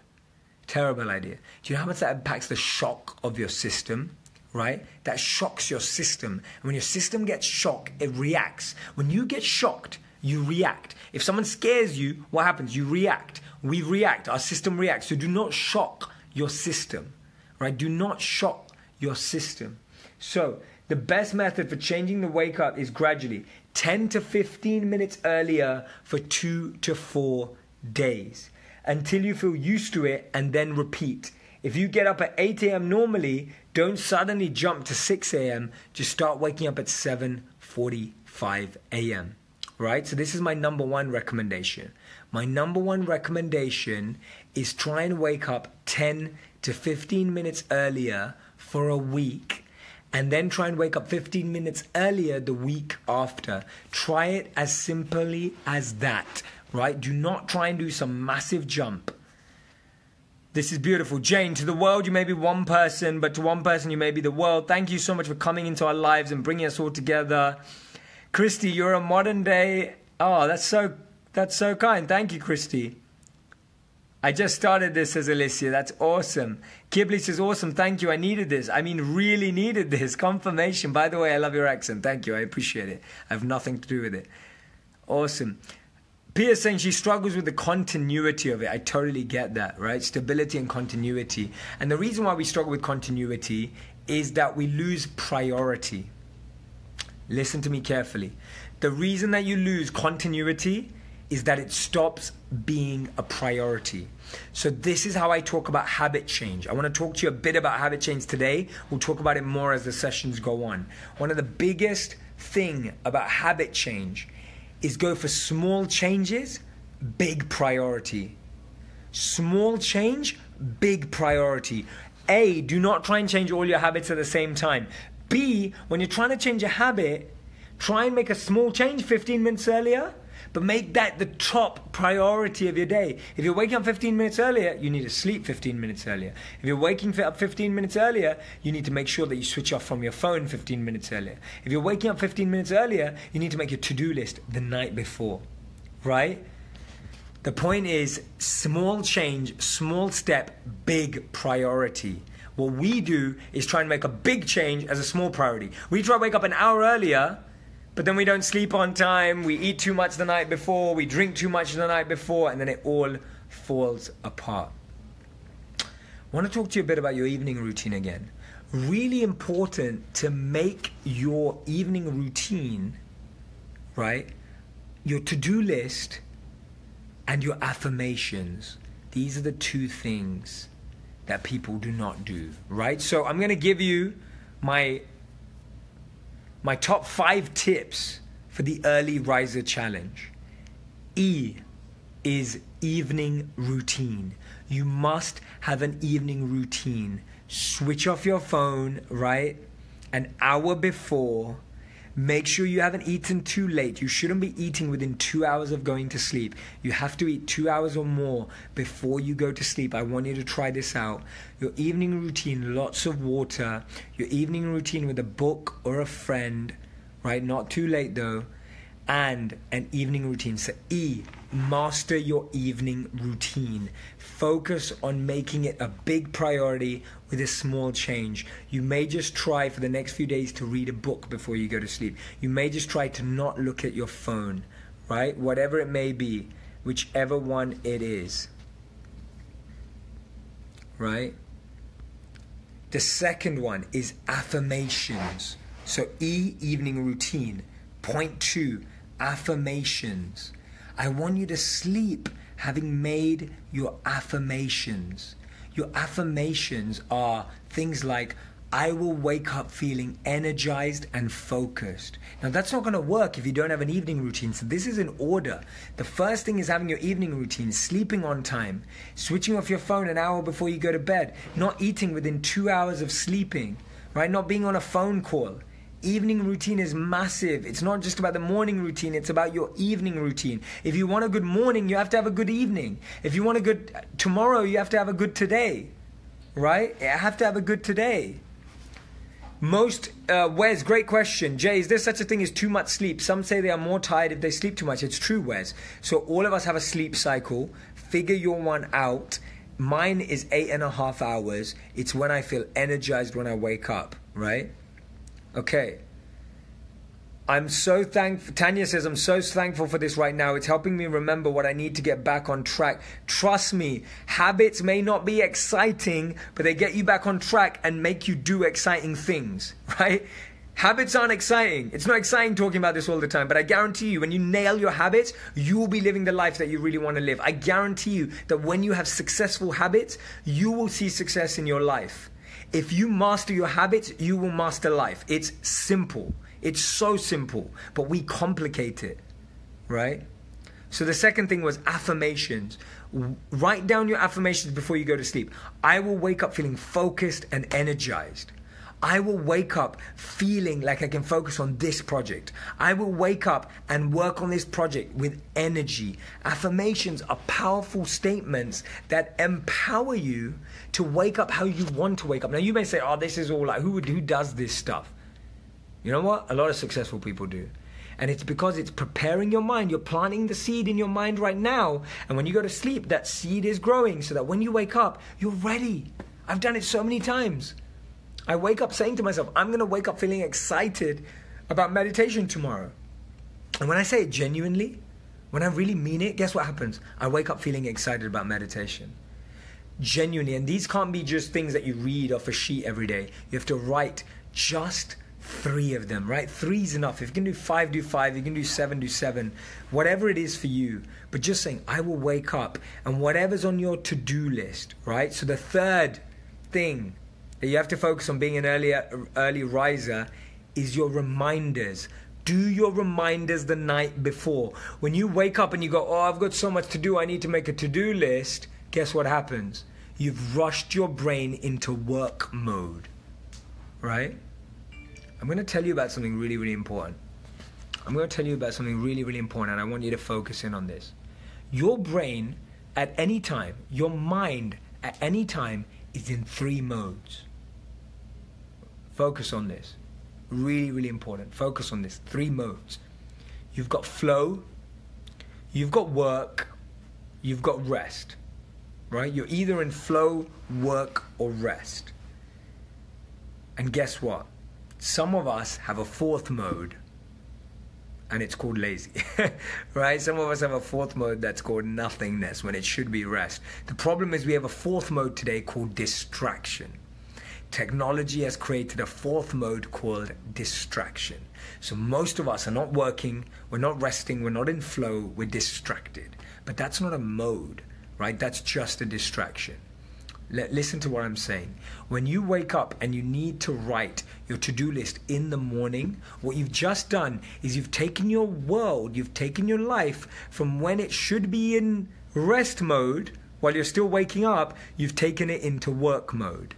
Speaker 1: Terrible idea. Do you know how much that impacts the shock of your system? Right? That shocks your system. And when your system gets shocked, it reacts. When you get shocked, you react. If someone scares you, what happens? You react. We react. Our system reacts. So do not shock your system. Right? Do not shock your system. So the best method for changing the wake up is gradually. 10 to 15 minutes earlier for 2 to 4 days. Until you feel used to it, and then repeat. If you get up at 8 a.m. normally, don't suddenly jump to 6 a.m. Just start waking up at 7:45 a.m. Right? So this is my number 1 recommendation. My number 1 recommendation is try and wake up 10 to 15 minutes earlier for a week, and then try and wake up 15 minutes earlier the week after. Try it as simply as that. Right? Do not try and do some massive jump. This is beautiful. Jane, to the world you may be one person, but to one person you may be the world. Thank you so much for coming into our lives and bringing us all together. Christy, you're a modern day... Oh, that's so kind. Thank you, Christy. I just started this, says Alicia. That's awesome. Kibli says, awesome. Thank you. I needed this. I mean, really needed this. Confirmation. By the way, I love your accent. Thank you. I appreciate it. I have nothing to do with it. Awesome. Pia's saying she struggles with the continuity of it. I totally get that, right? Stability and continuity. And the reason why we struggle with continuity is that we lose priority. Listen to me carefully. The reason that you lose continuity is that it stops being a priority. So this is how I talk about habit change. I want to talk to you a bit about habit change today. We'll talk about it more as the sessions go on. One of the biggest thing about habit change is go for small changes, big priority. Small change, big priority. A, do not try and change all your habits at the same time. B, when you're trying to change a habit, try and make a small change 15 minutes earlier, but make that the top priority of your day. If you're waking up 15 minutes earlier, you need to sleep 15 minutes earlier. If you're waking up 15 minutes earlier, you need to make sure that you switch off from your phone 15 minutes earlier. If you're waking up 15 minutes earlier, you need to make your to-do list the night before, right? The point is, small change, small step, big priority. What we do is try and make a big change as a small priority. We try to wake up an hour earlier, but then we don't sleep on time, we eat too much the night before, we drink too much the night before, and then it all falls apart. I want to talk to you a bit about your evening routine again. Really important to make your evening routine, right, your to-do list and your affirmations. These are the two things that people do not do, right? So I'm going to give you my top 5 tips for the early riser challenge. E is evening routine. You must have an evening routine. Switch off your phone, right? An hour before. Make sure you haven't eaten too late. You shouldn't be eating within 2 hours of going to sleep. You have to eat 2 hours or more before you go to sleep. I want you to try this out. Your evening routine, lots of water. Your evening routine with a book or a friend, right? Not too late though. And an evening routine. So E, master your evening routine. Focus on making it a big priority with a small change. You may just try for the next few days to read a book before you go to sleep. You may just try to not look at your phone, right? Whatever it may be, whichever one it is, right? The second one is affirmations. So E, evening routine. Point 2, affirmations. I want you to sleep having made your affirmations. Your affirmations are things like, I will wake up feeling energized and focused. Now that's not going to work if you don't have an evening routine. So this is in order. The first thing is having your evening routine, sleeping on time, switching off your phone an hour before you go to bed, not eating within 2 hours of sleeping, right? Not being on a phone call. Evening routine is massive. It's not just about the morning routine, it's about your evening routine. If you want a good morning, you have to have a good evening. If you want a good tomorrow, you have to have a good today, right? You have to have a good today. Wes, great question. Jay, is there such a thing as too much sleep? Some say they are more tired if they sleep too much. It's true, Wes. So all of us have a sleep cycle. Figure your one out. Mine is 8.5 hours. It's when I feel energized when I wake up, right? Okay. I'm so thankful. Tanya says, I'm so thankful for this right now. It's helping me remember what I need to get back on track. Trust me, habits may not be exciting, but they get you back on track and make you do exciting things, right? Habits aren't exciting. It's not exciting talking about this all the time, but I guarantee you, when you nail your habits, you will be living the life that you really want to live. I guarantee you that when you have successful habits, you will see success in your life. If you master your habits, you will master life. It's simple. It's so simple, but we complicate it, right? So the second thing was affirmations. Write down your affirmations before you go to sleep. I will wake up feeling focused and energized. I will wake up feeling like I can focus on this project. I will wake up and work on this project with energy. Affirmations are powerful statements that empower you to wake up how you want to wake up. Now you may say, oh, this is all like, who does this stuff? You know what? A lot of successful people do. And it's because it's preparing your mind. You're planting the seed in your mind right now. And when you go to sleep, that seed is growing so that when you wake up, you're ready. I've done it so many times. I wake up saying to myself, I'm going to wake up feeling excited about meditation tomorrow. And when I say it genuinely, when I really mean it, guess what happens? I wake up feeling excited about meditation. Genuinely. And these can't be just things that you read off a sheet every day. You have to write just 3 of them, right? 3 is enough. If you can do 5, do 5. If you can do 7, do 7. Whatever it is for you. But just saying, I will wake up. And whatever's on your to-do list, right? So the third thing that you have to focus on being an early riser is your reminders. Do your reminders the night before. When you wake up and you go, oh, I've got so much to do, I need to make a to-do list, guess what happens? You've rushed your brain into work mode, right? I'm going to tell you about something really, really important. I'm going to tell you about something really, really important, and I want you to focus in on this. Your brain at any time, your mind at any time is in 3 modes. Focus on this. Really, really important. Focus on this. 3 modes. You've got flow, you've got work, you've got rest. Right? You're either in flow, work, or rest. And guess what? Some of us have a 4th mode, and it's called lazy. Right? Some of us have a 4th mode that's called nothingness, when it should be rest. The problem is we have a 4th mode today called distraction. Technology has created a 4th mode called distraction. So most of us are not working, we're not resting, we're not in flow, we're distracted. But that's not a mode, right? That's just a distraction. Listen to what I'm saying. When you wake up and you need to write your to-do list in the morning, what you've just done is you've taken your world, you've taken your life from when it should be in rest mode, while you're still waking up, you've taken it into work mode.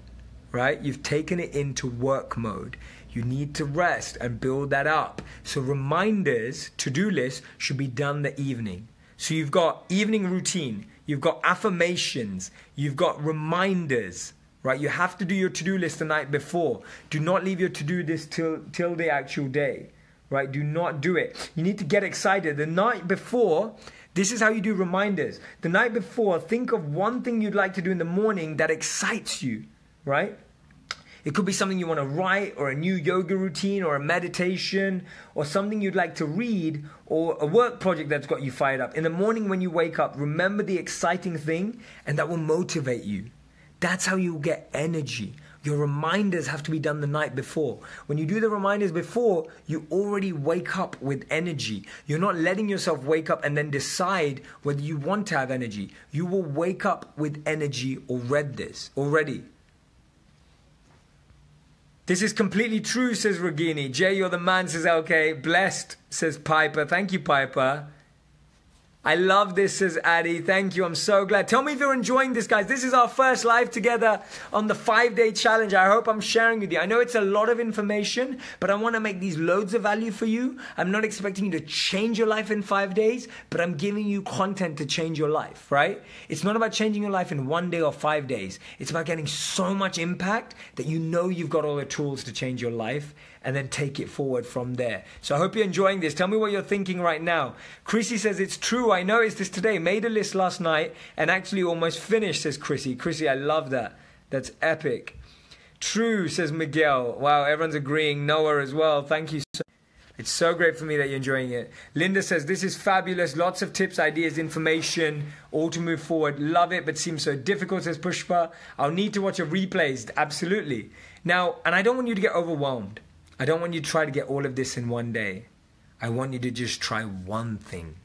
Speaker 1: Right? You've taken it into work mode. You need to rest and build that up. So reminders, to-do lists, should be done the evening. So you've got evening routine, you've got affirmations, you've got reminders, right? You have to do your to-do list the night before. Do not leave your to-do list till the actual day, right? Do not do it. You need to get excited. The night before, this is how you do reminders. The night before, think of one thing you'd like to do in the morning that excites you. Right? It could be something you want to write, or a new yoga routine, or a meditation, or something you'd like to read, or a work project that's got you fired up. In the morning when you wake up, remember the exciting thing, and that will motivate you. That's how you get energy. Your reminders have to be done the night before. When you do the reminders before, you already wake up with energy. You're not letting yourself wake up and then decide whether you want to have energy. You will wake up with energy already. This is completely true, says Ragini. Jay, you're the man, says LK. Blessed, says Piper. Thank you, Piper. I love this, says Addy. Thank you. I'm so glad. Tell me if you're enjoying this, guys. This is our first live together on the 5-day challenge. I hope I'm sharing with you. I know it's a lot of information, but I want to make these loads of value for you. I'm not expecting you to change your life in 5 days, but I'm giving you content to change your life, right? It's not about changing your life in 1 day or 5 days. It's about getting so much impact that you know you've got all the tools to change your life, and then take it forward from there. So I hope you're enjoying this. Tell me what you're thinking right now. Chrissy says, it's true, I noticed this today. Made a list last night and actually almost finished, says Chrissy. Chrissy, I love that. That's epic. True, says Miguel. Wow, everyone's agreeing. Noah as well. Thank you so much. It's so great for me that you're enjoying it. Linda says, this is fabulous. Lots of tips, ideas, information, all to move forward. Love it, but seems so difficult, says Pushpa. I'll need to watch a replays. Absolutely. Now, and I don't want you to get overwhelmed. I don't want you to try to get all of this in 1 day. I want you to just try one thing.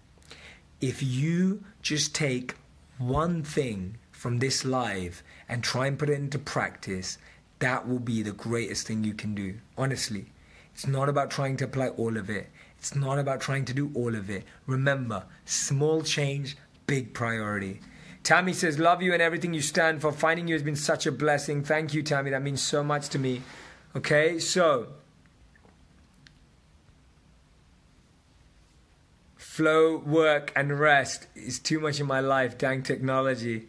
Speaker 1: If you just take one thing from this live and try and put it into practice, that will be the greatest thing you can do. Honestly, it's not about trying to apply all of it. It's not about trying to do all of it. Remember, small change, big priority. Tammy says, love you and everything you stand for. Finding you has been such a blessing. Thank you, Tammy. That means so much to me. Okay, so flow, work, and rest is too much in my life. Dang technology.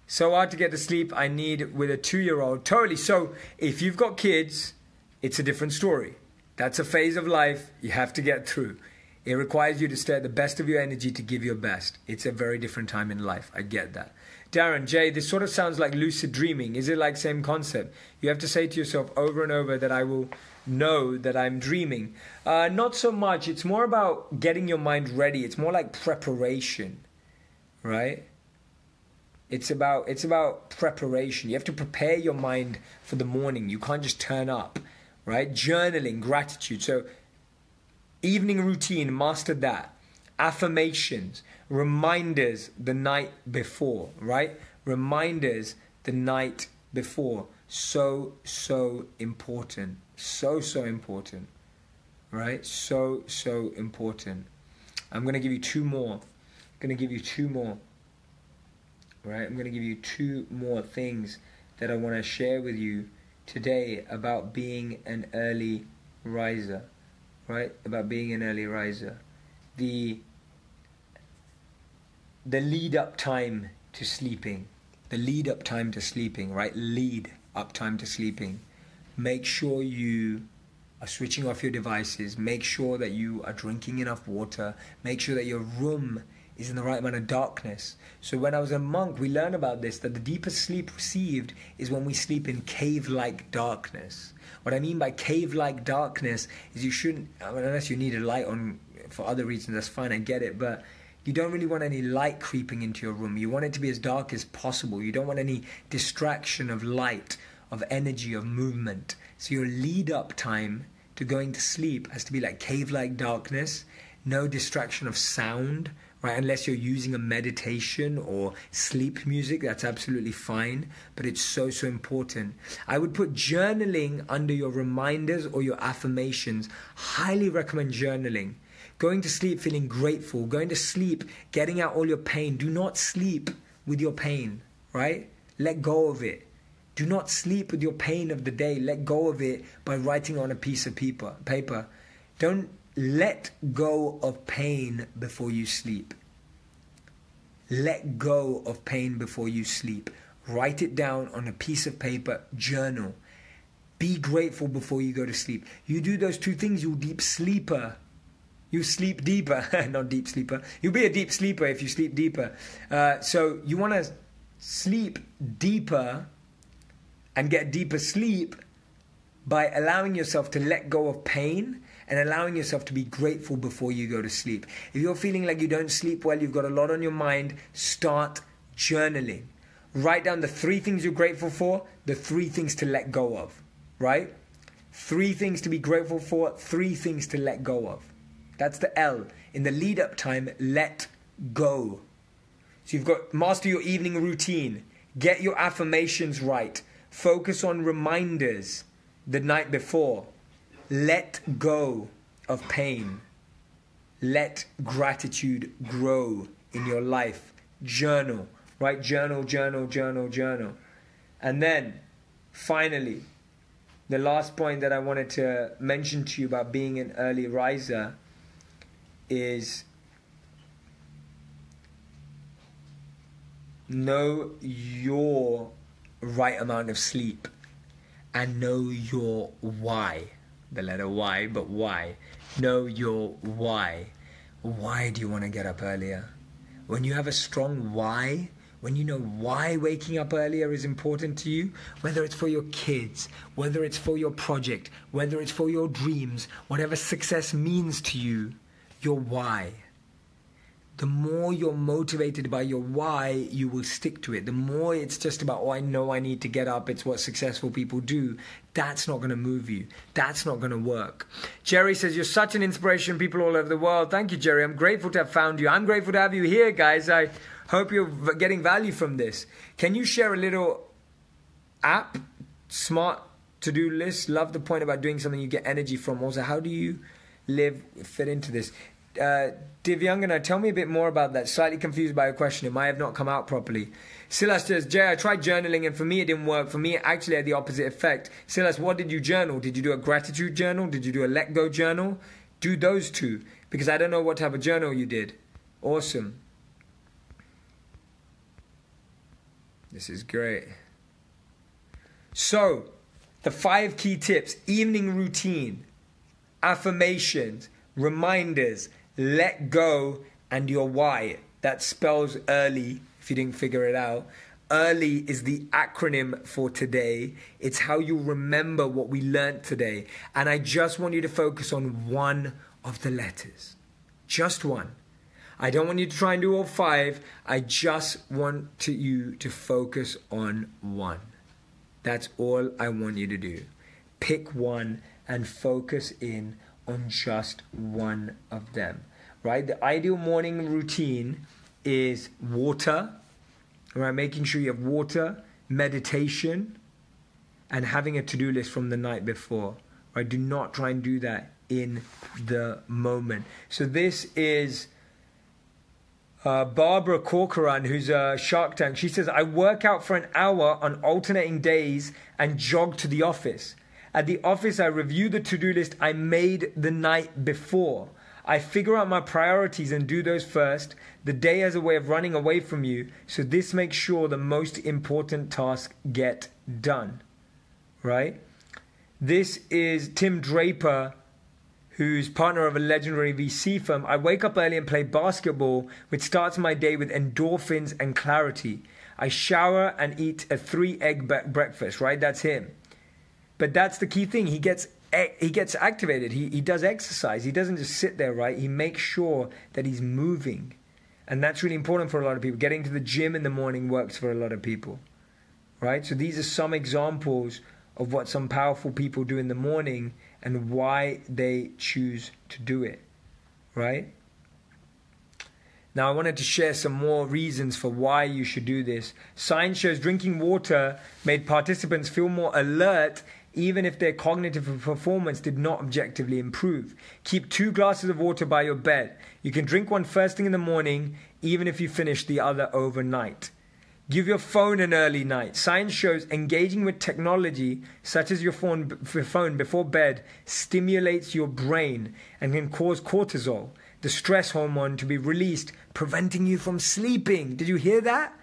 Speaker 1: So hard to get to sleep I need with a 2-year-old. Totally. So if you've got kids, it's a different story. That's a phase of life you have to get through. It requires you to stay at the best of your energy to give your best. It's a very different time in life. I get that. Darren, Jay, this sort of sounds like lucid dreaming. Is it like same concept? You have to say to yourself over and over that I will know that I'm dreaming. Not so much. It's more about getting your mind ready. It's more like preparation, right? It's about preparation. You have to prepare your mind for the morning. You can't just turn up, right? Journaling, gratitude. So evening routine, mastered that. Affirmations, reminders the night before, right? Reminders the night before. So important. So important, right? So important. I'm going to give you two more. Right? I'm going to give you 2 more things that I want to share with you today about being an early riser, right? About being an early riser. The lead up time to sleeping. The lead up time to sleeping, right? Lead up time to sleeping. Make sure you are switching off your devices. Make sure that you are drinking enough water. Make sure that your room is in the right amount of darkness. So when I was a monk, we learned about this, that the deepest sleep received is when we sleep in cave-like darkness. What I mean by cave-like darkness is you shouldn't, unless you need a light on for other reasons, that's fine, I get it, but you don't really want any light creeping into your room. You want it to be as dark as possible. You don't want any distraction of light, of energy, of movement. So your lead-up time to going to sleep has to be like cave-like darkness, no distraction of sound, right? Unless you're using a meditation or sleep music, that's absolutely fine, but it's so important. I would put journaling under your reminders or your affirmations. Highly recommend journaling. Going to sleep feeling grateful, going to sleep getting out all your pain. Do not sleep with your pain, right? Let go of it. Do not sleep with your pain of the day. Let go of it by writing on a piece of paper. Don't let go of pain before you sleep. Let go of pain before you sleep. Write it down on a piece of paper. Journal. Be grateful before you go to sleep. You do those two things, you'll deep sleeper. You sleep deeper. Not deep sleeper. You'll be a deep sleeper if you sleep deeper. So you want to sleep deeper and get deeper sleep by allowing yourself to let go of pain and allowing yourself to be grateful before you go to sleep. If you're feeling like you don't sleep well, you've got a lot on your mind, start journaling. Write down the 3 things you're grateful for, the 3 things to let go of, right? 3 things to be grateful for, 3 things to let go of. That's the L. In the lead-up time, let go. So you've got master your evening routine. Get your affirmations right. Focus on reminders the night before. Let go of pain. Let gratitude grow in your life. Journal, right? Journal. And then, finally, the last point that I wanted to mention to you about being an early riser is know your right amount of sleep and know your why. The letter Y, but why? Know your why. Why do you want to get up earlier? When you have a strong why, when you know why waking up earlier is important to you, whether it's for your kids, whether it's for your project, whether it's for your dreams, whatever success means to you, your why. The more you're motivated by your why, you will stick to it. The more it's just about, oh, I know I need to get up, it's what successful people do, that's not going to move you. That's not going to work. Jerry says, you're such an inspiration, people all over the world. Thank you, Jerry. I'm grateful to have found you. I'm grateful to have you here, guys. I hope you're getting value from this. Can you share a little app, smart to-do list? Love the point about doing something you get energy from. Also, how do you fit into this? Divyangana, tell me a bit more about that. Slightly confused by your question. It might have not come out properly. Silas says, Jay, I tried journaling and for me it didn't work. For me it actually had the opposite effect. Silas, what did you journal? Did you do a gratitude journal? Did you do a let go journal? Do those 2, because I don't know what type of journal you did. Awesome. This is great. So, the 5 key tips: evening routine, affirmations, reminders, let go, and your why. That spells early, if you didn't figure it out. Early is the acronym for today. It's how you remember what we learned today. And I just want you to focus on one of the letters. Just one. I don't want you to try and do all 5. I just want you to focus on one. That's all I want you to do. Pick one and focus in on just one of them, right? The ideal morning routine is water, right? Making sure you have water, meditation, and having a to-do list from the night before, right? Do not try and do that in the moment. So this is Barbara Corcoran, who's a Shark Tank. She says, I work out for an hour on alternating days and jog to the office. At the office, I review the to-do list I made the night before. I figure out my priorities and do those first. The day has a way of running away from you, so this makes sure the most important tasks get done. Right? This is Tim Draper, who's partner of a legendary VC firm. I wake up early and play basketball, which starts my day with endorphins and clarity. I shower and eat a 3-egg breakfast, right? That's him. But that's the key thing. He gets activated. He does exercise. He doesn't just sit there, right? He makes sure that he's moving. And that's really important for a lot of people. Getting to the gym in the morning works for a lot of people, right? So these are some examples of what some powerful people do in the morning and why they choose to do it, right? Now, I wanted to share some more reasons for why you should do this. Science shows drinking water made participants feel more alert even if their cognitive performance did not objectively improve. Keep 2 glasses of water by your bed. You can drink one first thing in the morning, even if you finish the other overnight. Give your phone an early night. Science shows engaging with technology, such as your phone before bed, stimulates your brain and can cause cortisol, the stress hormone, to be released, preventing you from sleeping. Did you hear that?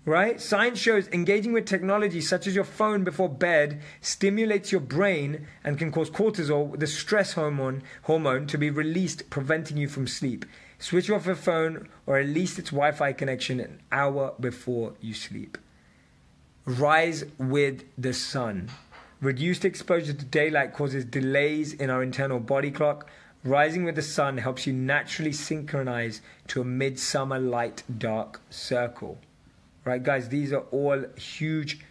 Speaker 1: Right? Science shows engaging with technology such as your phone before bed stimulates your brain and can cause cortisol, the stress hormone to be released, preventing you from sleep. Switch off your phone or at least its Wi-Fi connection an hour before you sleep. Rise with the sun. Reduced exposure to daylight causes delays in our internal body clock. Rising with the sun helps you naturally synchronize to a midsummer light dark circle. Right, guys, these are all huge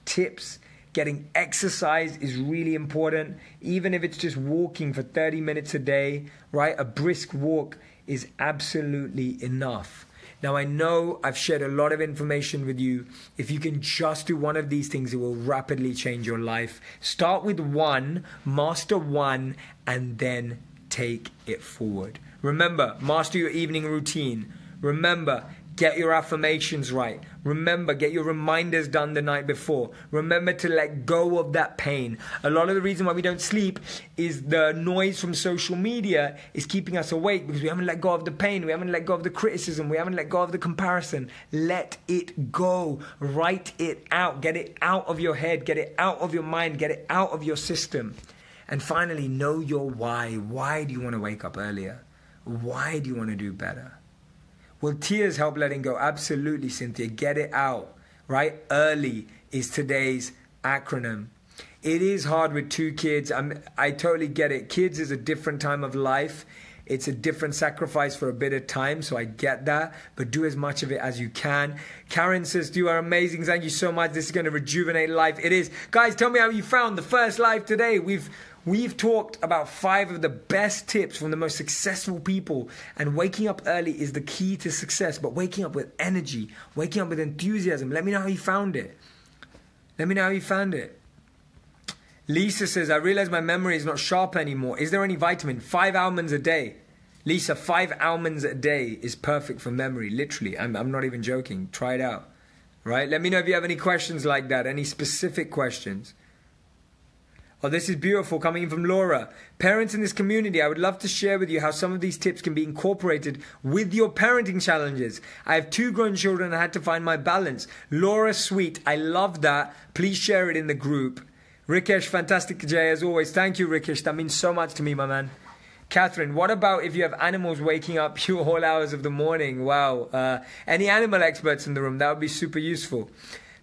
Speaker 1: tips. Getting exercise is really important, even if it's just walking for 30 minutes a day, right? A brisk walk is absolutely enough. Now, I know I've shared a lot of information with you. If you can just do one of these things, it will rapidly change your life. Start with one, master one, and then take it forward. Remember, master your evening routine. Remember, get your affirmations right. Remember, get your reminders done the night before. Remember to let go of that pain. A lot of the reason why we don't sleep is the noise from social media is keeping us awake because we haven't let go of the pain. We haven't let go of the criticism. We haven't let go of the comparison. Let it go. Write it out. Get it out of your head. Get it out of your mind. Get it out of your system. And finally, know your why. Why do you want to wake up earlier? Why do you want to do better? Will tears help letting go? Absolutely, Cynthia. Get it out, right? Early is today's acronym. It is hard with 2 kids. I totally get it. Kids is a different time of life. It's a different sacrifice for a bit of time, so I get that. But do as much of it as you can. Karen says, you are amazing. Thank you so much. This is going to rejuvenate life. It is. Guys, tell me how you found the first live today. We've talked about 5 of the best tips from the most successful people. And waking up early is the key to success. But waking up with energy, waking up with enthusiasm. Let me know how you found it. Let me know how you found it. Lisa says, I realize my memory is not sharp anymore. Is there any vitamin? 5 almonds a day. Lisa, 5 almonds a day is perfect for memory. Literally, I'm not even joking. Try it out. Right? Let me know if you have any questions like that. Any specific questions. Oh, this is beautiful, coming in from Laura. Parents in this community, I would love to share with you how some of these tips can be incorporated with your parenting challenges. I have 2 grown children and I had to find my balance. Laura, sweet. I love that. Please share it in the group. Rikesh, fantastic, Jay, as always. Thank you, Rikesh. That means so much to me, my man. Catherine, what about if you have animals waking up you all hours of the morning? Wow. Any animal experts in the room? That would be super useful.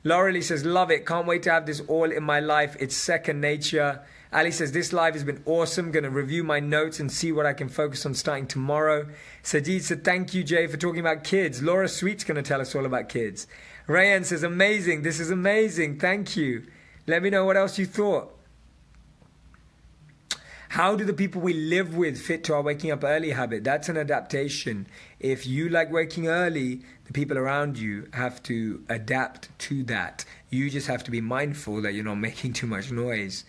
Speaker 1: Laura Lee says, love it. Can't wait to have this all in my life. It's second nature. Ali says, this live has been awesome. Going to review my notes and see what I can focus on starting tomorrow. Sajid said, thank you, Jay, for talking about kids. Laura Sweet's going to tell us all about kids. Rayan says, amazing. This is amazing. Thank you. Let me know what else you thought. How do the people we live with fit to our waking up early habit? That's an adaptation. If you like waking early, the people around you have to adapt to that. You just have to be mindful that you're not making too much noise.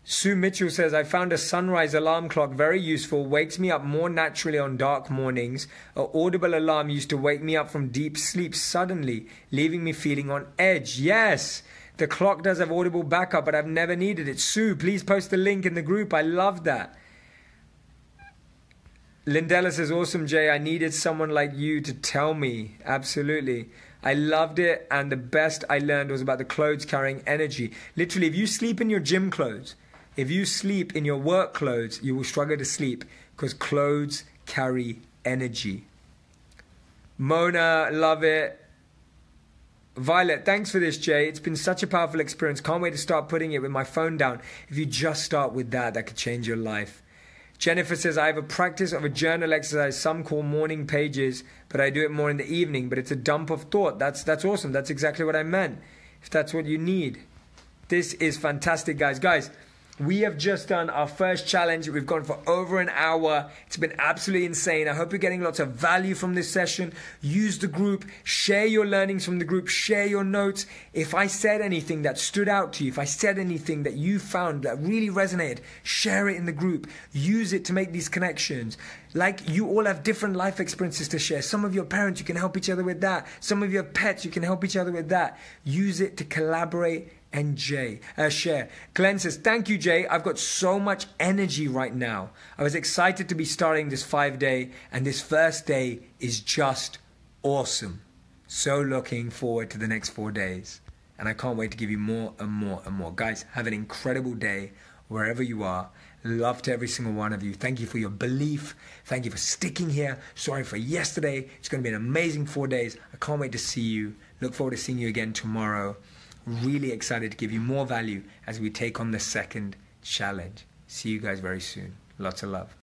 Speaker 1: Sue Mitchell says, I found a sunrise alarm clock very useful. Wakes me up more naturally on dark mornings. An audible alarm used to wake me up from deep sleep suddenly, leaving me feeling on edge. Yes, The clock does have audible backup, but I've never needed it. Sue, please post the link in the group. I love that. Lindella says, awesome, Jay. I needed someone like you to tell me. Absolutely. I loved it, and the best I learned was about the clothes carrying energy. Literally, if you sleep in your gym clothes, if you sleep in your work clothes, you will struggle to sleep because clothes carry energy. Mona, love it. Violet, thanks for this, Jay. It's been such a powerful experience. Can't wait to start putting it with my phone down. If you just start with that, that could change your life. Jennifer says, I have a practice of a journal exercise some call morning pages, but I do it more in the evening, but it's a dump of thought. That's awesome. That's exactly what I meant. If that's what you need. This is fantastic, guys. Guys, we have just done our first challenge. We've gone for over an hour. It's been absolutely insane. I hope you're getting lots of value from this session. Use the group. Share your learnings from the group. Share your notes. If I said anything that stood out to you, if I said anything that you found that really resonated, share it in the group. Use it to make these connections. Like, you all have different life experiences to share. Some of your parents, you can help each other with that. Some of your pets, you can help each other with that. Use it to collaborate and share. Glenn says, thank you, Jay. I've got so much energy right now. I was excited to be starting this 5-day, and this first day is just awesome. So looking forward to the next 4 days. And I can't wait to give you more and more and more. Guys, have an incredible day wherever you are. Love to every single one of you. Thank you for your belief. Thank you for sticking here. Sorry for yesterday. It's going to be an amazing 4 days. I can't wait to see you. Look forward to seeing you again tomorrow. Really excited to give you more value as we take on the second challenge. See you guys very soon. Lots of love.